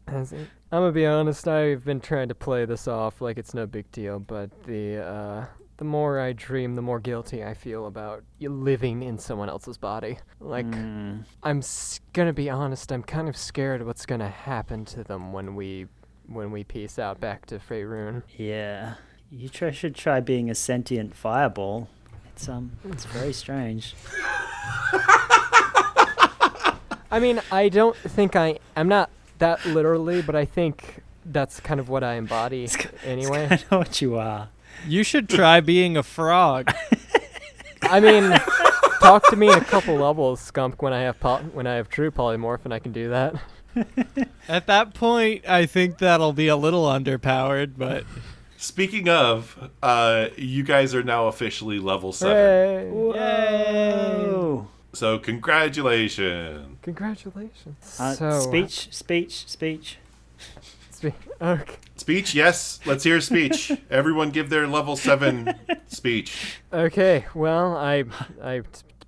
I'm gonna be honest. I've been trying to play this off like it's no big deal, but the more I dream, the more guilty I feel about living in someone else's body. Like, gonna be honest. I'm kind of scared of what's gonna happen to them when we peace out back to Faerun. Yeah. You should try being a sentient fireball. It's very strange. I mean, I don't think I'm not that literally, but I think that's kind of what I embody anyway. It's kind of what you are. You should try being a frog. I mean, talk to me in a couple levels, Skumk, when I have true polymorph, and I can do that. At that point, I think that'll be a little underpowered, but... Speaking of, you guys are now officially level 7. Hooray. Whoa. So congratulations. Congratulations. Speech. Okay. Speech, yes. Let's hear a speech. Everyone give their level 7 speech. Okay. Well, I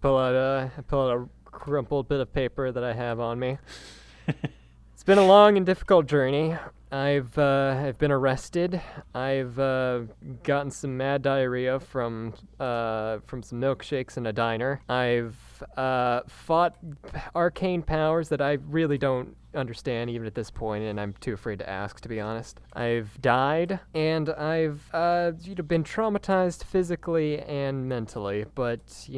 pull out a crumpled bit of paper that I have on me. It's been a long and difficult journey. I've been arrested. I've gotten some mad diarrhea from some milkshakes in a diner. I've fought arcane powers that I really don't understand even at this point, and I'm too afraid to ask, to be honest. I've died, and I've been traumatized physically and mentally, but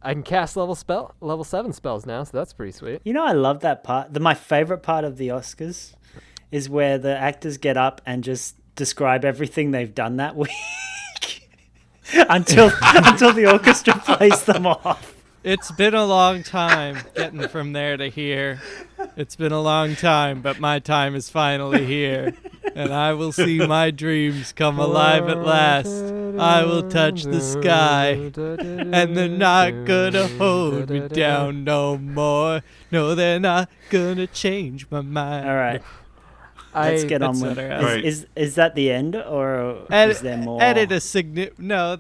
I can cast level 7 spells now, so that's pretty sweet. I love that part. My favorite part of the Oscars is where the actors get up and just describe everything they've done that week until the orchestra plays them off. It's been a long time getting from there to here. It's been a long time, but my time is finally here. And I will see my dreams come alive at last. I will touch the sky. And they're not gonna hold me down no more. No, they're not gonna change my mind. All right. Let's get on with it. Right. Is that the end, or is there more? Edit a No,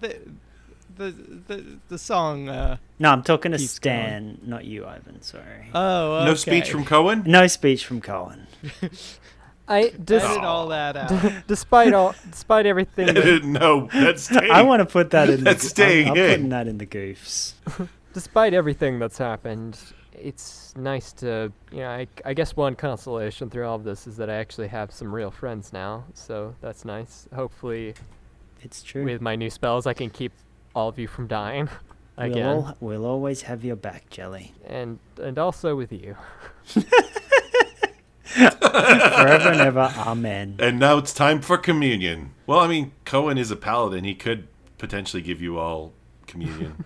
the song. No, I'm talking to keeps Stan, not you, Ivan. Sorry. Oh, okay. No speech from Coen? No speech from Coen. Edit all that out. Despite everything. No, that's staying. I want to put that in. That's staying I'm in. putting that in the goofs. Despite everything that's happened, it's nice to, I guess one consolation through all of this is that I actually have some real friends now, so that's nice. Hopefully, It's true. with my new spells, I can keep all of you from dying again. We'll always have your back, Jelly. And also with you. Forever and ever, amen. And now it's time for communion. Well, I mean, Coen is a paladin. He could potentially give you all communion.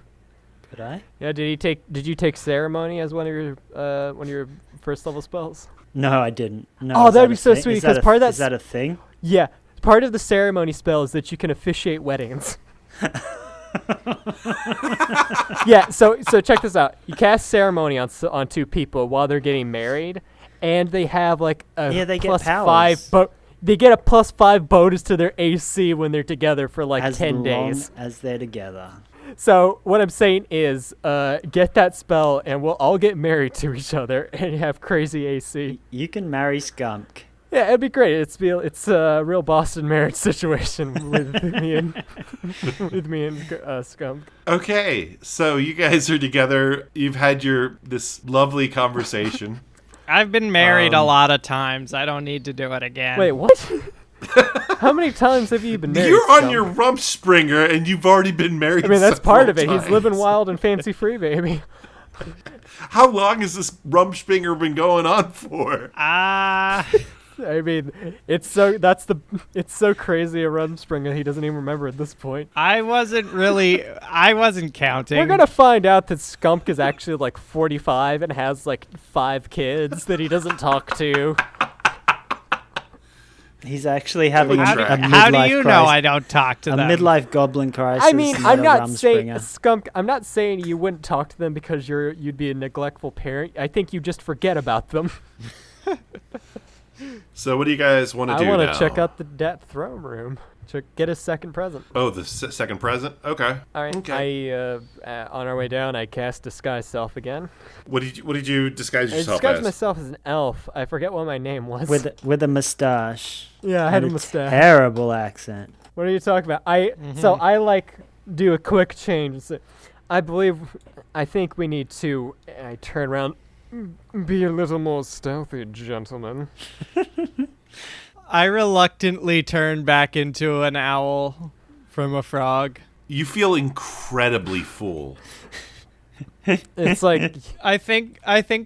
Could I? Yeah, did you take ceremony as one of your first level spells? No, I didn't. No. Oh, is that'd that be a so thing? sweet, Is that 'cause part of is that a thing? Yeah, part of the ceremony spell is that you can officiate weddings. Yeah, so check this out. You cast ceremony on two people while they're getting married, and they have like a they get plus powers. 5 they get a plus 5 bonus to their AC when they're together for like 10 days. As they're together. So what I'm saying is, get that spell, and we'll all get married to each other and have crazy AC. You can marry Skumk. Yeah, it'd be great. It's a real Boston marriage situation with me and Skumk. Okay, so you guys are together. You've had this lovely conversation. I've been married a lot of times. I don't need to do it again. Wait, what? How many times have you been married? You're on Skumk? your Rumspringa, and you've already been married. I mean, that's part of it. several He's living times. wild and fancy free, baby. How long has this Rumspringa been going on for? I mean, it's so crazy a Rumspringa he doesn't even remember at this point. I wasn't counting. We're gonna find out that Skumk is actually like 45 and has like 5 kids that he doesn't talk to. He's actually having a midlife How do you know crisis. I don't talk to A them? midlife goblin crisis. I mean, I'm not saying Rumspringa. Skumk. I'm not saying you wouldn't talk to them because you'd be a neglectful parent. I think you just forget about them. So what do you guys want to do I now? want to check out that throne room. Get his second present. Oh, the second present? Okay. All right. Okay. On our way down, I cast Disguise Self again. What did you disguise I yourself disguised as? myself as an elf. I forget what my name was. with a mustache. Yeah, I had and a mustache. Terrible accent. What are you talking about? So I do a quick change. So I think we need to. I turn around. Be a little more stealthy, gentlemen. I reluctantly turn back into an owl from a frog. You feel incredibly full. It's like I think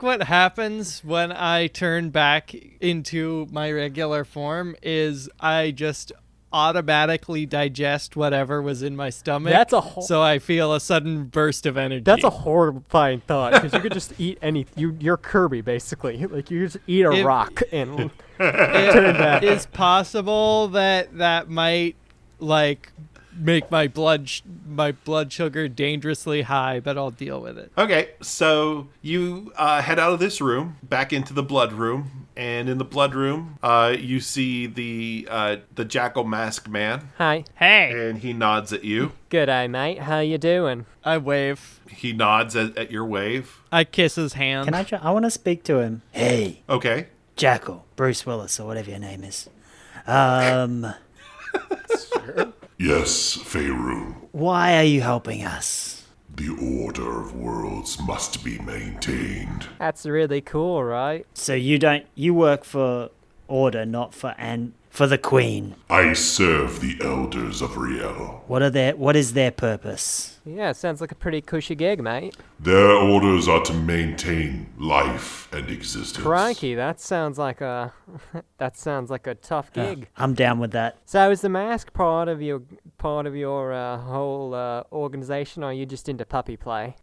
what happens when I turn back into my regular form is I just automatically digest whatever was in my stomach. So I feel a sudden burst of energy. That's a horrifying thought because you could just eat you're Kirby basically. Like you just eat a rock and turn back. It's possible that might like make my blood sugar dangerously high, but I'll deal with it. Okay, so you head out of this room, back into the blood room, and in the blood room, you see the jackal masked man, Hi. Hey, and he nods at you. G'day, mate. How you doing? I wave. He nods at your wave. I kiss his hand. Can I want to speak to him. Hey, Okay. Jackal, Bruce Willis, or whatever your name is. Yes, Faerun. Why are you helping us? The order of worlds must be maintained. That's really cool, right? So you work for Order, not for the Queen. I serve the elders of Riel. What is their purpose? Yeah, sounds like a pretty cushy gig, mate. Their orders are to maintain life and existence. Crikey, that sounds like a tough gig. I'm down with that. So is the mask part of your whole organization, or are you just into puppy play?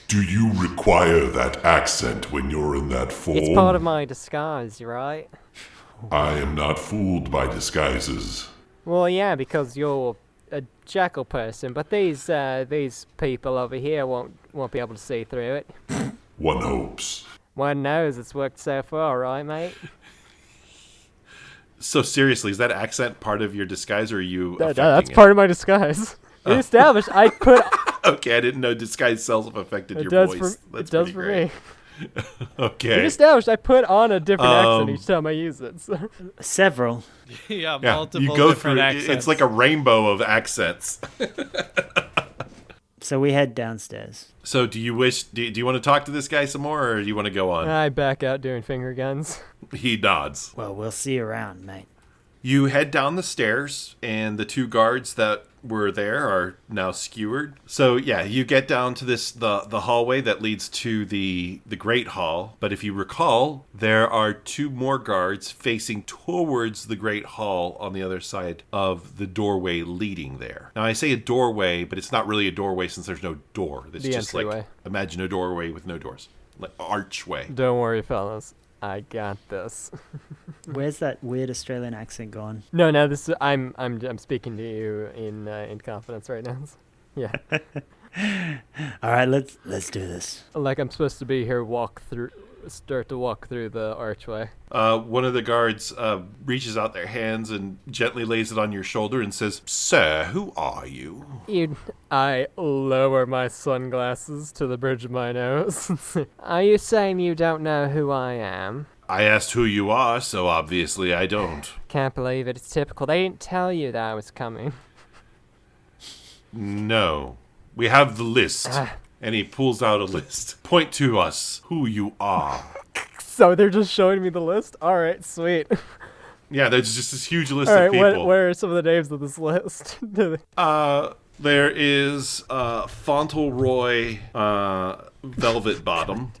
Do you require that accent when you're in that form? It's part of my disguise, right? I am not fooled by disguises. Well, yeah, because you're a jackal person, but these people over here won't be able to see through it. One hopes. One knows it's worked so far, right, mate? So seriously, is that accent part of your disguise, or are you affecting That's it? part of my disguise. We established I put. Okay, I didn't know disguise self-affected It your does voice. for That's it does pretty for great. me. We Okay. established I put on a different accent each time I use it. So. Several. Yeah, Yeah, multiple you go different through. accents. It's like a rainbow of accents. So we head downstairs. So, do you want to talk to this guy some more, or do you want to go on? I back out doing finger guns. He nods. Well, we'll see you around, mate. You head down the stairs, and the 2 guards that were there are now skewered. So yeah, you get down to the hallway that leads to the Great Hall. But if you recall, there are 2 more guards facing towards the Great Hall on the other side of the doorway leading there. Now I say a doorway, but it's not really a doorway since there's no door. It's The just entryway. like, imagine a doorway with no doors, like archway. Don't worry, fellas. I got this. Where's that weird Australian accent gone? No, this is, I'm speaking to you in confidence right now. Yeah. All right, let's do this. Like I'm supposed to be here, start to walk through the archway. One of the guards reaches out their hands and gently lays it on your shoulder and says, "Sir, who are you?" I lower my sunglasses to the bridge of my nose. Are you saying you don't know who I am? I asked who you are, so obviously I don't. Can't believe it. It's typical. They didn't tell you that I was coming. No. We have the list. And he pulls out a list. Point to us who you are. So they're just showing me the list? All right, sweet. Yeah, there's just this huge list All of right, people. where are some of the names of this list? There is Fauntleroy Velvet Bottom.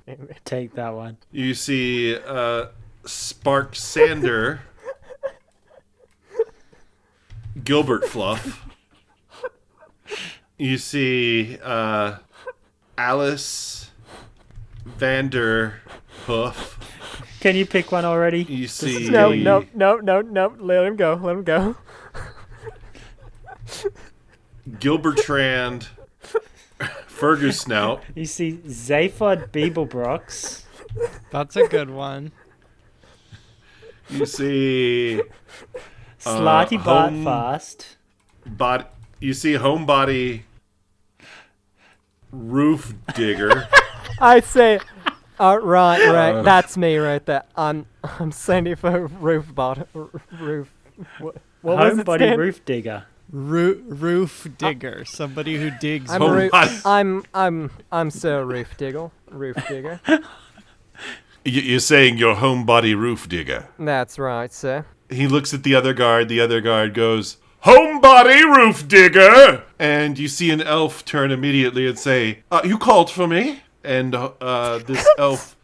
Take that one. You see Spark Sander, Gilbert Fluff. You see Alice Vander Hoof. Can you pick one already? You see No. Let him go. Gilbertrand Fergus Snout. You see Zaphod Beeblebrox. That's a good one. You see Slarty Home- Bartfast. You see Homebody Roof Digger. I say, right. That's me right there. I'm Sandy for roof. What was it? Homebody Stan? Roof Digger. Roof digger, somebody who digs. I'm Sir Roof Digger. You're saying you're Homebody Roof Digger. That's right, sir. He looks at the other guard. The other guard goes, Homebody Roof Digger! And you see an elf turn immediately and say, you called for me? And this elf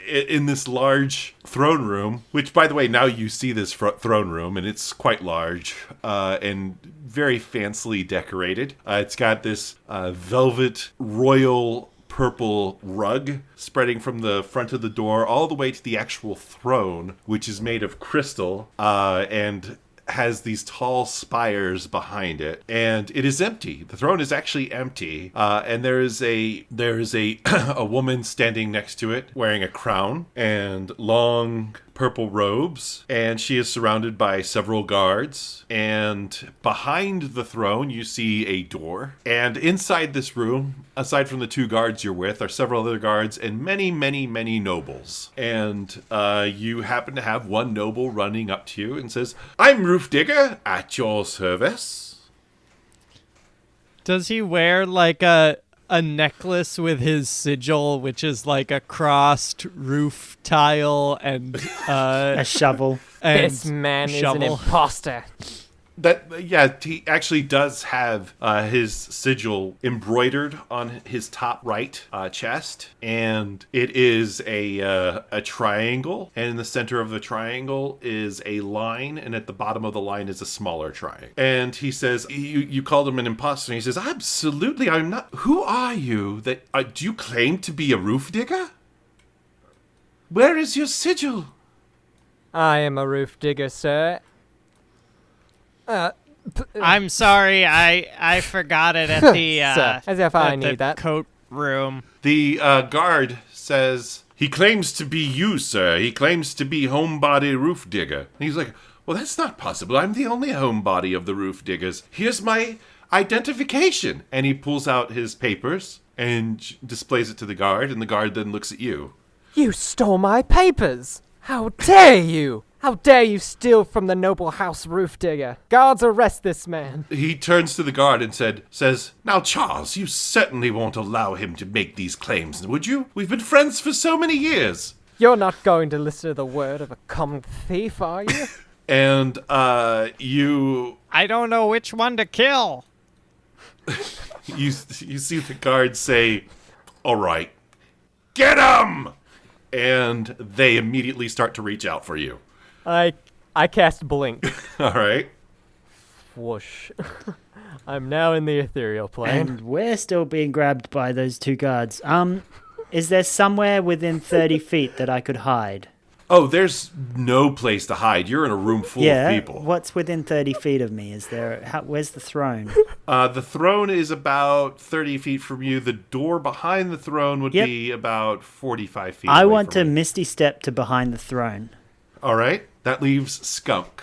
in this large throne room, which, by the way, now you see this throne room, and it's quite large and very fancily decorated. It's got this velvet royal purple rug spreading from the front of the door all the way to the actual throne, which is made of crystal and has these tall spires behind it, and it is empty. The throne is actually empty, and there is a a woman standing next to it wearing a crown and long purple robes, and she is surrounded by several guards. And behind the throne you see a door, and inside this room, aside from the two guards you're with, are several other guards and many nobles. And you happen to have one noble running up to you and says, I'm Roof Digger, at your service. Does he wear like a necklace with his sigil, which is like a crossed roof tile and A shovel. and This man is an shovel? imposter. He actually does have his sigil embroidered on his top right chest, and it is a triangle, and in the center of the triangle is a line, and at the bottom of the line is a smaller triangle. And he says, you called him an imposter, and he says, absolutely, I'm not. Who are you? Do you claim to be a roof digger? Where is your sigil? I am a roof digger, sir. I'm sorry, I forgot it at the Sir, as if I at the need that. coat room. The guard says, he claims to be you, sir. He claims to be Homebody Roof Digger. And he's like, well, that's not possible. I'm the only homebody of the roof diggers. Here's my identification. And he pulls out his papers and displays it to the guard, and the guard then looks at you. You stole my papers! How dare you! How dare you steal from the noble house roof digger? Guards, arrest this man. He turns to the guard and says, now, Charles, you certainly won't allow him to make these claims, would you? We've been friends for so many years. You're not going to listen to the word of a common thief, are you? And you I don't know which one to kill. you see the guard say, all right, get him! And they immediately start to reach out for you. I cast blink. All right. Whoosh. I'm now in the ethereal plane. And we're still being grabbed by those two guards. Is there somewhere within 30 feet that I could hide? Oh, there's no place to hide. You're in a room full of people. What's within 30 feet of me? Where's the throne? The throne is about 30 feet from you. The door behind the throne would be about 45 feet I away want to from you. misty step to behind the throne. All right. That leaves Skumk.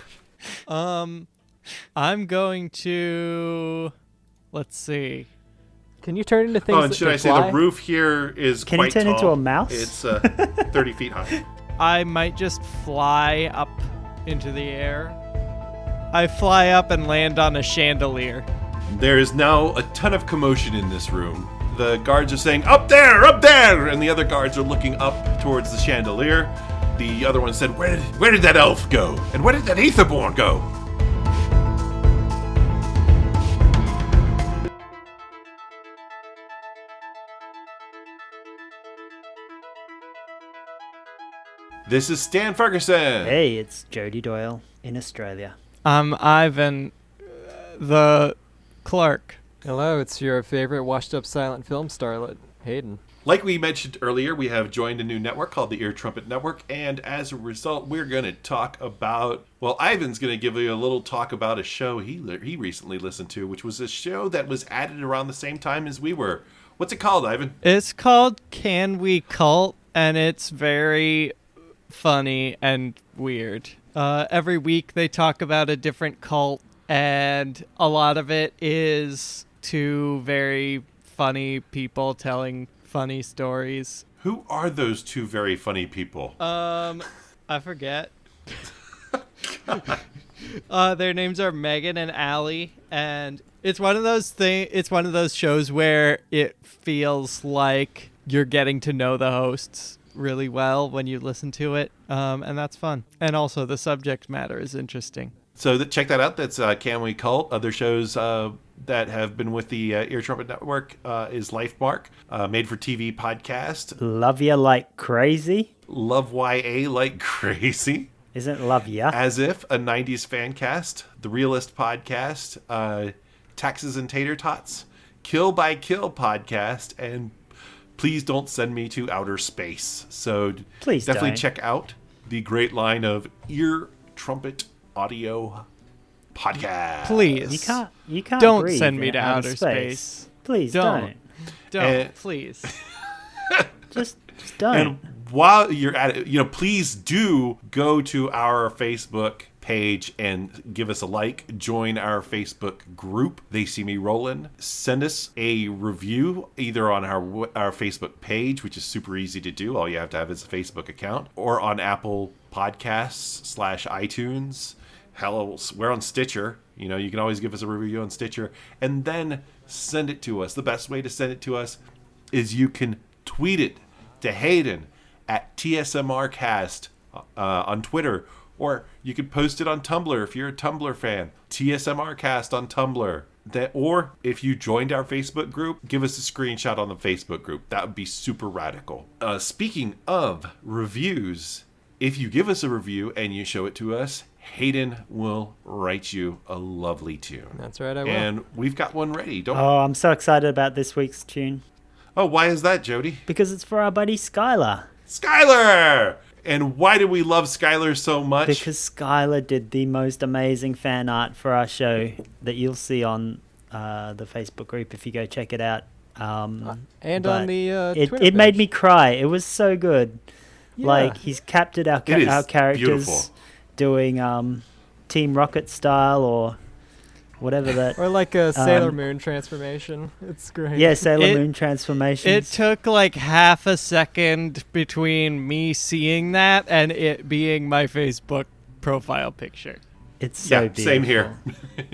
I'm going to. Let's see. Can you turn into things Oh, and that should can I say fly? the roof here is Can quite you turn tall. into a mouse? It's 30 feet high. I might just fly up into the air. I fly up and land on a chandelier. There is now a ton of commotion in this room. The guards are saying, up there, up there! And the other guards are looking up towards the chandelier. The other one said, where did that elf go? And where did that Aetherborn go? This is Stan Ferguson. Hey, it's Jody Doyle in Australia. I'm Ivan, the clerk. Hello, it's your favorite washed-up silent film starlet, Hayden. Like we mentioned earlier, we have joined a new network called the Ear Trumpet Network, and as a result, we're going to talk about, well, Ivan's going to give you a little talk about a show he recently listened to, which was a show that was added around the same time as we were. What's it called, Ivan? It's called Can We Cult, and it's very funny and weird. Every week they talk about a different cult, and a lot of it is two very funny people telling funny stories. Who are those two very funny people? I forget. Their names are Megan and Allie, and it's one of those It's one of those shows where it feels like you're getting to know the hosts really well when you listen to it, and that's fun. And also, the subject matter is interesting. So check that out. That's Can We Cult. Other shows that have been with the Ear Trumpet Network is Lifemark, made-for-TV podcast. Love Ya Like Crazy? Love YA Like Crazy. Isn't Love Ya? As If, a 90s fan cast. The Realist podcast. Taxes and Tater Tots. Kill by Kill podcast. And Please Don't Send Me to Outer Space. So Please definitely don't. check out the great line of Ear Trumpet audio podcast. Please. You can't Don't breathe send me in to outer space. Please Don't. don't. Please. Just don't. And while you're at it, please do go to our Facebook page and give us a like. Join our Facebook group, They See Me Rollin'. Send us a review either on our Facebook page, which is super easy to do. All you have to have is a Facebook account, or on Apple Podcasts /iTunes. Hell, we're on Stitcher. You can always give us a review on Stitcher, and then send it to us. The best way to send it to us is you can tweet it to Hayden at TSMRcast on Twitter, or you can post it on Tumblr if you're a Tumblr fan. TSMRcast on Tumblr. Or if you joined our Facebook group, give us a screenshot on the Facebook group. That would be super radical. Speaking of reviews, if you give us a review and you show it to us, Hayden will write you a lovely tune. That's right, I will. And we've got one ready, don't we? Oh, I'm so excited about this week's tune. Oh, why is that, Jody? Because it's for our buddy Skylar. Skylar! And why do we love Skylar so much? Because Skylar did the most amazing fan art for our show that you'll see on the Facebook group if you go check it out. And but on the Twitter it made page. me cry. It was so good. Yeah. Like, he's captured our It is our characters beautiful. doing Team Rocket style or whatever that. Or like a Sailor Moon transformation. It's great. Yeah, Sailor It- Moon transformations. It took like half a second between me seeing that and it being my Facebook profile picture. It's so beautiful. Same here.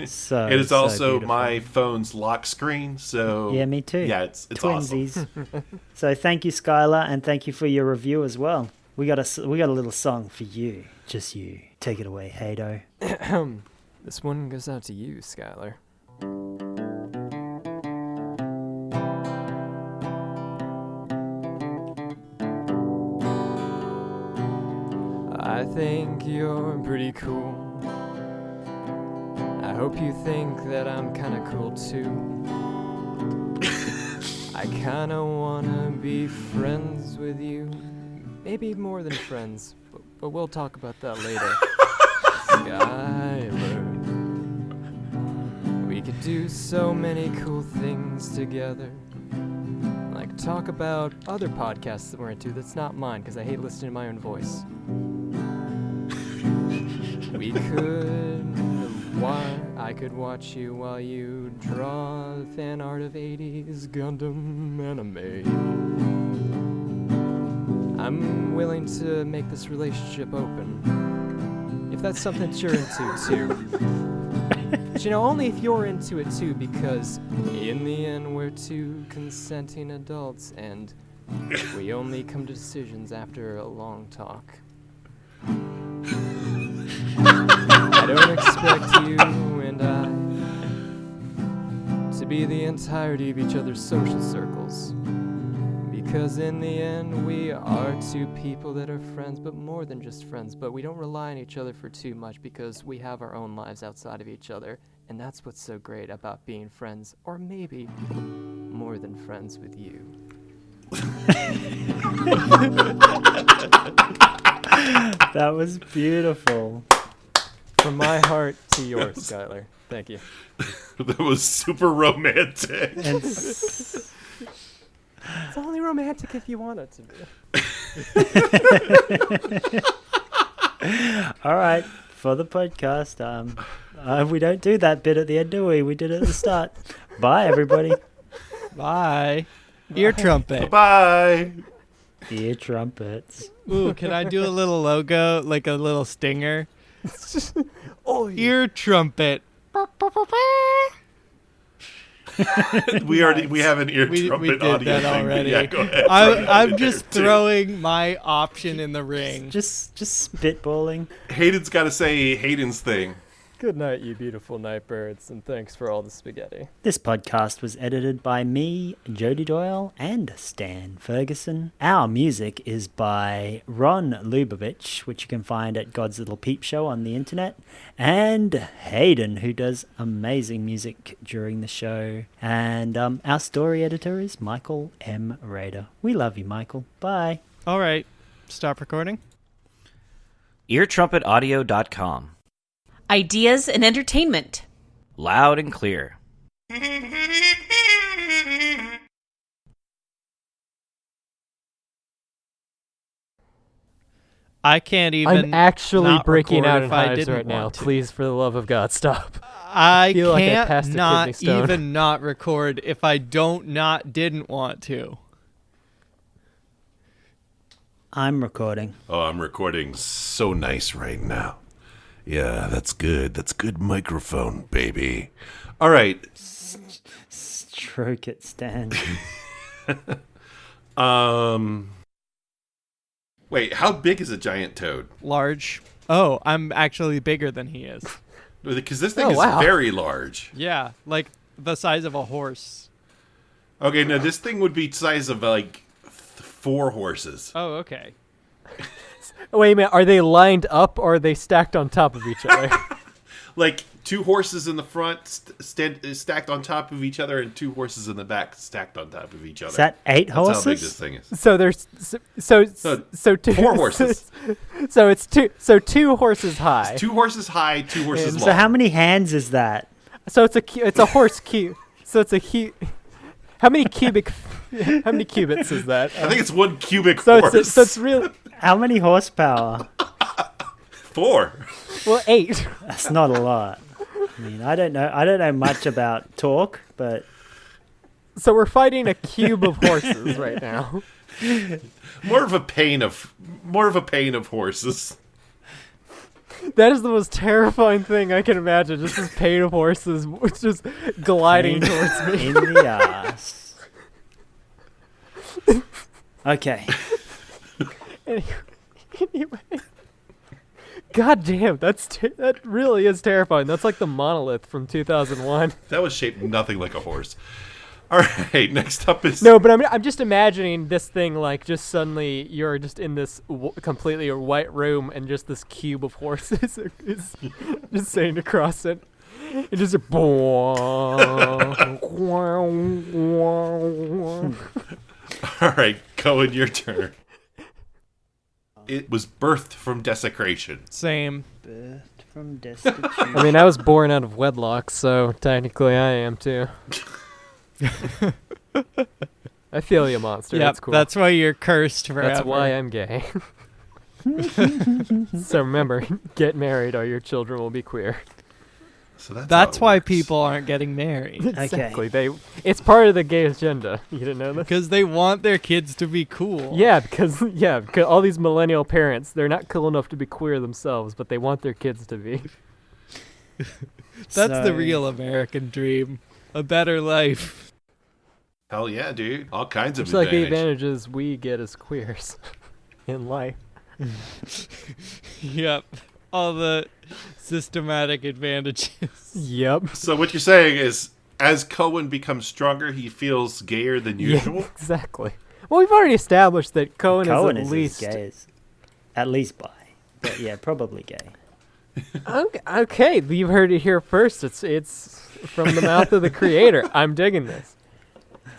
So It is so also beautiful. my phone's lock screen, so Yeah, me too. Yeah, it's awesome. Twinsies. So thank you, Skylar, and thank you for your review as well. We got a little song for you, just you. Take it away, Haydo. This one goes out to you, Skylar. I think you're pretty cool. I hope you think that I'm kinda cool too. I kinda wanna be friends with you. Maybe more than friends, but we'll talk about that later. Skylar, we could do so many cool things together. Like talk about other podcasts that we're into that's not mine, because I hate listening to my own voice. We could... I could watch you while you draw fan art of 80s Gundam anime. I'm willing to make this relationship open. If that's something that you're into, too. But only if you're into it, too, because in the end, we're two consenting adults, and we only come to decisions after a long talk. I don't expect you and I to be the entirety of each other's social circles, 'Cause in the end, we are two people that are friends, but more than just friends. But we don't rely on each other for too much because we have our own lives outside of each other. And that's what's so great about being friends, or maybe more than friends with you. That was beautiful. From my heart to yours, Skylar. Thank you. That was super romantic. And It's only romantic if you want it to be. all right, for the podcast, we don't do that bit at the end, do we? We did it at the start. Bye, everybody. Bye. Ear trumpet. Bye. Ear trumpets. Ooh, can I do a little logo, like a little stinger? Ear trumpet. We have an ear We trumpet did audio that thing. already. Yeah, go ahead. I'm just throwing my option in the ring. Just spitballing. Hayden's got to say Hayden's thing. Good night, you beautiful Nightbirds, and thanks for all the spaghetti. This podcast was edited by me, Jody Doyle, and Stan Ferguson. Our music is by Ron Lubavitch, which you can find at God's Little Peep Show on the internet, and Hayden, who does amazing music during the show. And our story editor is Michael M. Rader. We love you, Michael. Bye. All right, stop recording. EarTrumpetAudio.com. Ideas and entertainment. Loud and clear. I can't even. I'm actually not breaking record out in if I hives didn't right now. want to. Please, for the love of God, stop. I feel like I can't passed a kidney not stone. even not record if I didn't want to. I'm recording. Oh, I'm recording so nice right now. Yeah, that's good. That's good microphone, baby. All right. Stroke it, Stan. Wait, how big is a giant toad? Large. Oh, I'm actually bigger than he is. Because this thing Oh, is wow. very large. Yeah, like the size of a horse. Okay, no, this thing would be size of like 4 horses. Oh, okay. Wait a minute, are they lined up or are they stacked on top of each other? Like 2 horses in the front stacked on top of each other, and 2 horses in the back stacked on top of each other. Is that 8 That's horses? how big this thing is. So there's so two 4 horses. So it's two horses high. 2 horses high, 2 horses long. So how many hands is that? So it's a horse cube. So it's a how many cubits is that? I think it's 1 cubic So horse. it's really How many horsepower? 4. well 8. That's not a lot. I mean, I don't know much about talk, but So we're fighting a cube of horses right now. More of a pain of horses. That is the most terrifying thing I can imagine. Just this pain of horses just gliding towards me. in the ass. Okay. Anyway. God damn, that really is terrifying. That's like the monolith from 2001. That was shaped nothing like a horse. All right, next up is No, but I'm just imagining this thing like just suddenly you're just in this completely white room and just this cube of horses is just sitting across it. It just All right, Coen, your turn. It was birthed from desecration. Same. Birthed from destitution. I mean, I was born out of wedlock, so technically I am too. I feel you, monster. Yep, That's cool. that's why you're cursed forever. That's why I'm gay. So remember, get married or your children will be queer. So that's That's how it why works. people aren't getting married. Exactly. It's part of the gay agenda. You didn't know this? Because they want their kids to be cool. Yeah, because all these millennial parents, they're not cool enough to be queer themselves, but they want their kids to be. That's the So- real American dream. A better life. Hell yeah, dude! All kinds of It's like the advantage. advantages we get as queers in life. Yep. All the systematic advantages. Yep. So what you're saying is, as Coen becomes stronger, he feels gayer than usual. Yeah, exactly. Well, we've already established that Coen Coen is is at least as gay as, at least bi. But yeah, probably gay. Okay, you've heard it here first. It's from the mouth of the creator. I'm digging this.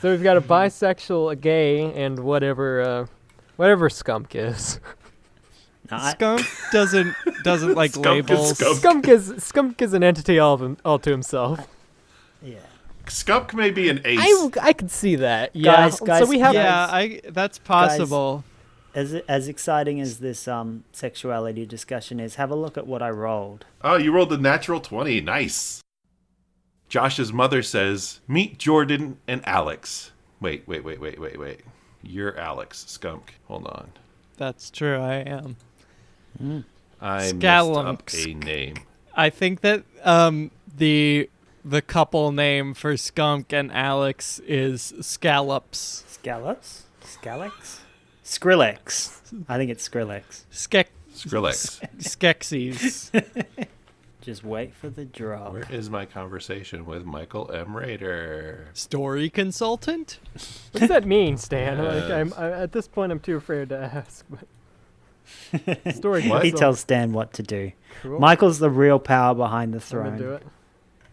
So we've got a bisexual, a gay, and whatever Skumk is. No, Skunk doesn't like Skunk is labels. skunk. Skunk is an entity all to himself. yeah. Skunk may be an ace. I could see that. Yeah. Guys, so we have That's possible. As exciting as this sexuality discussion is, have a look at what I rolled. Oh, you rolled a natural 20. Nice. Josh's mother says, "Meet Jordan and Alex." Wait. You're Alex, Skunk. Hold on. That's true. I am. I messed up a name. I think that the couple name for Skunk and Alex is Scallops. Scallops? Scalex? Skrillex. I think it's Skrillex. Skrillex. Skeksis. Just wait for the drop. Where is my conversation with Michael M. Raider? Story consultant? What does that mean, Stan? Yes. At this point, I'm too afraid to ask. But story. What? He tells Stan what to do. Cool. Michael's the real power behind the I'm gonna do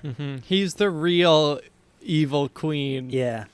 throne. it. He's the real evil queen. Yeah.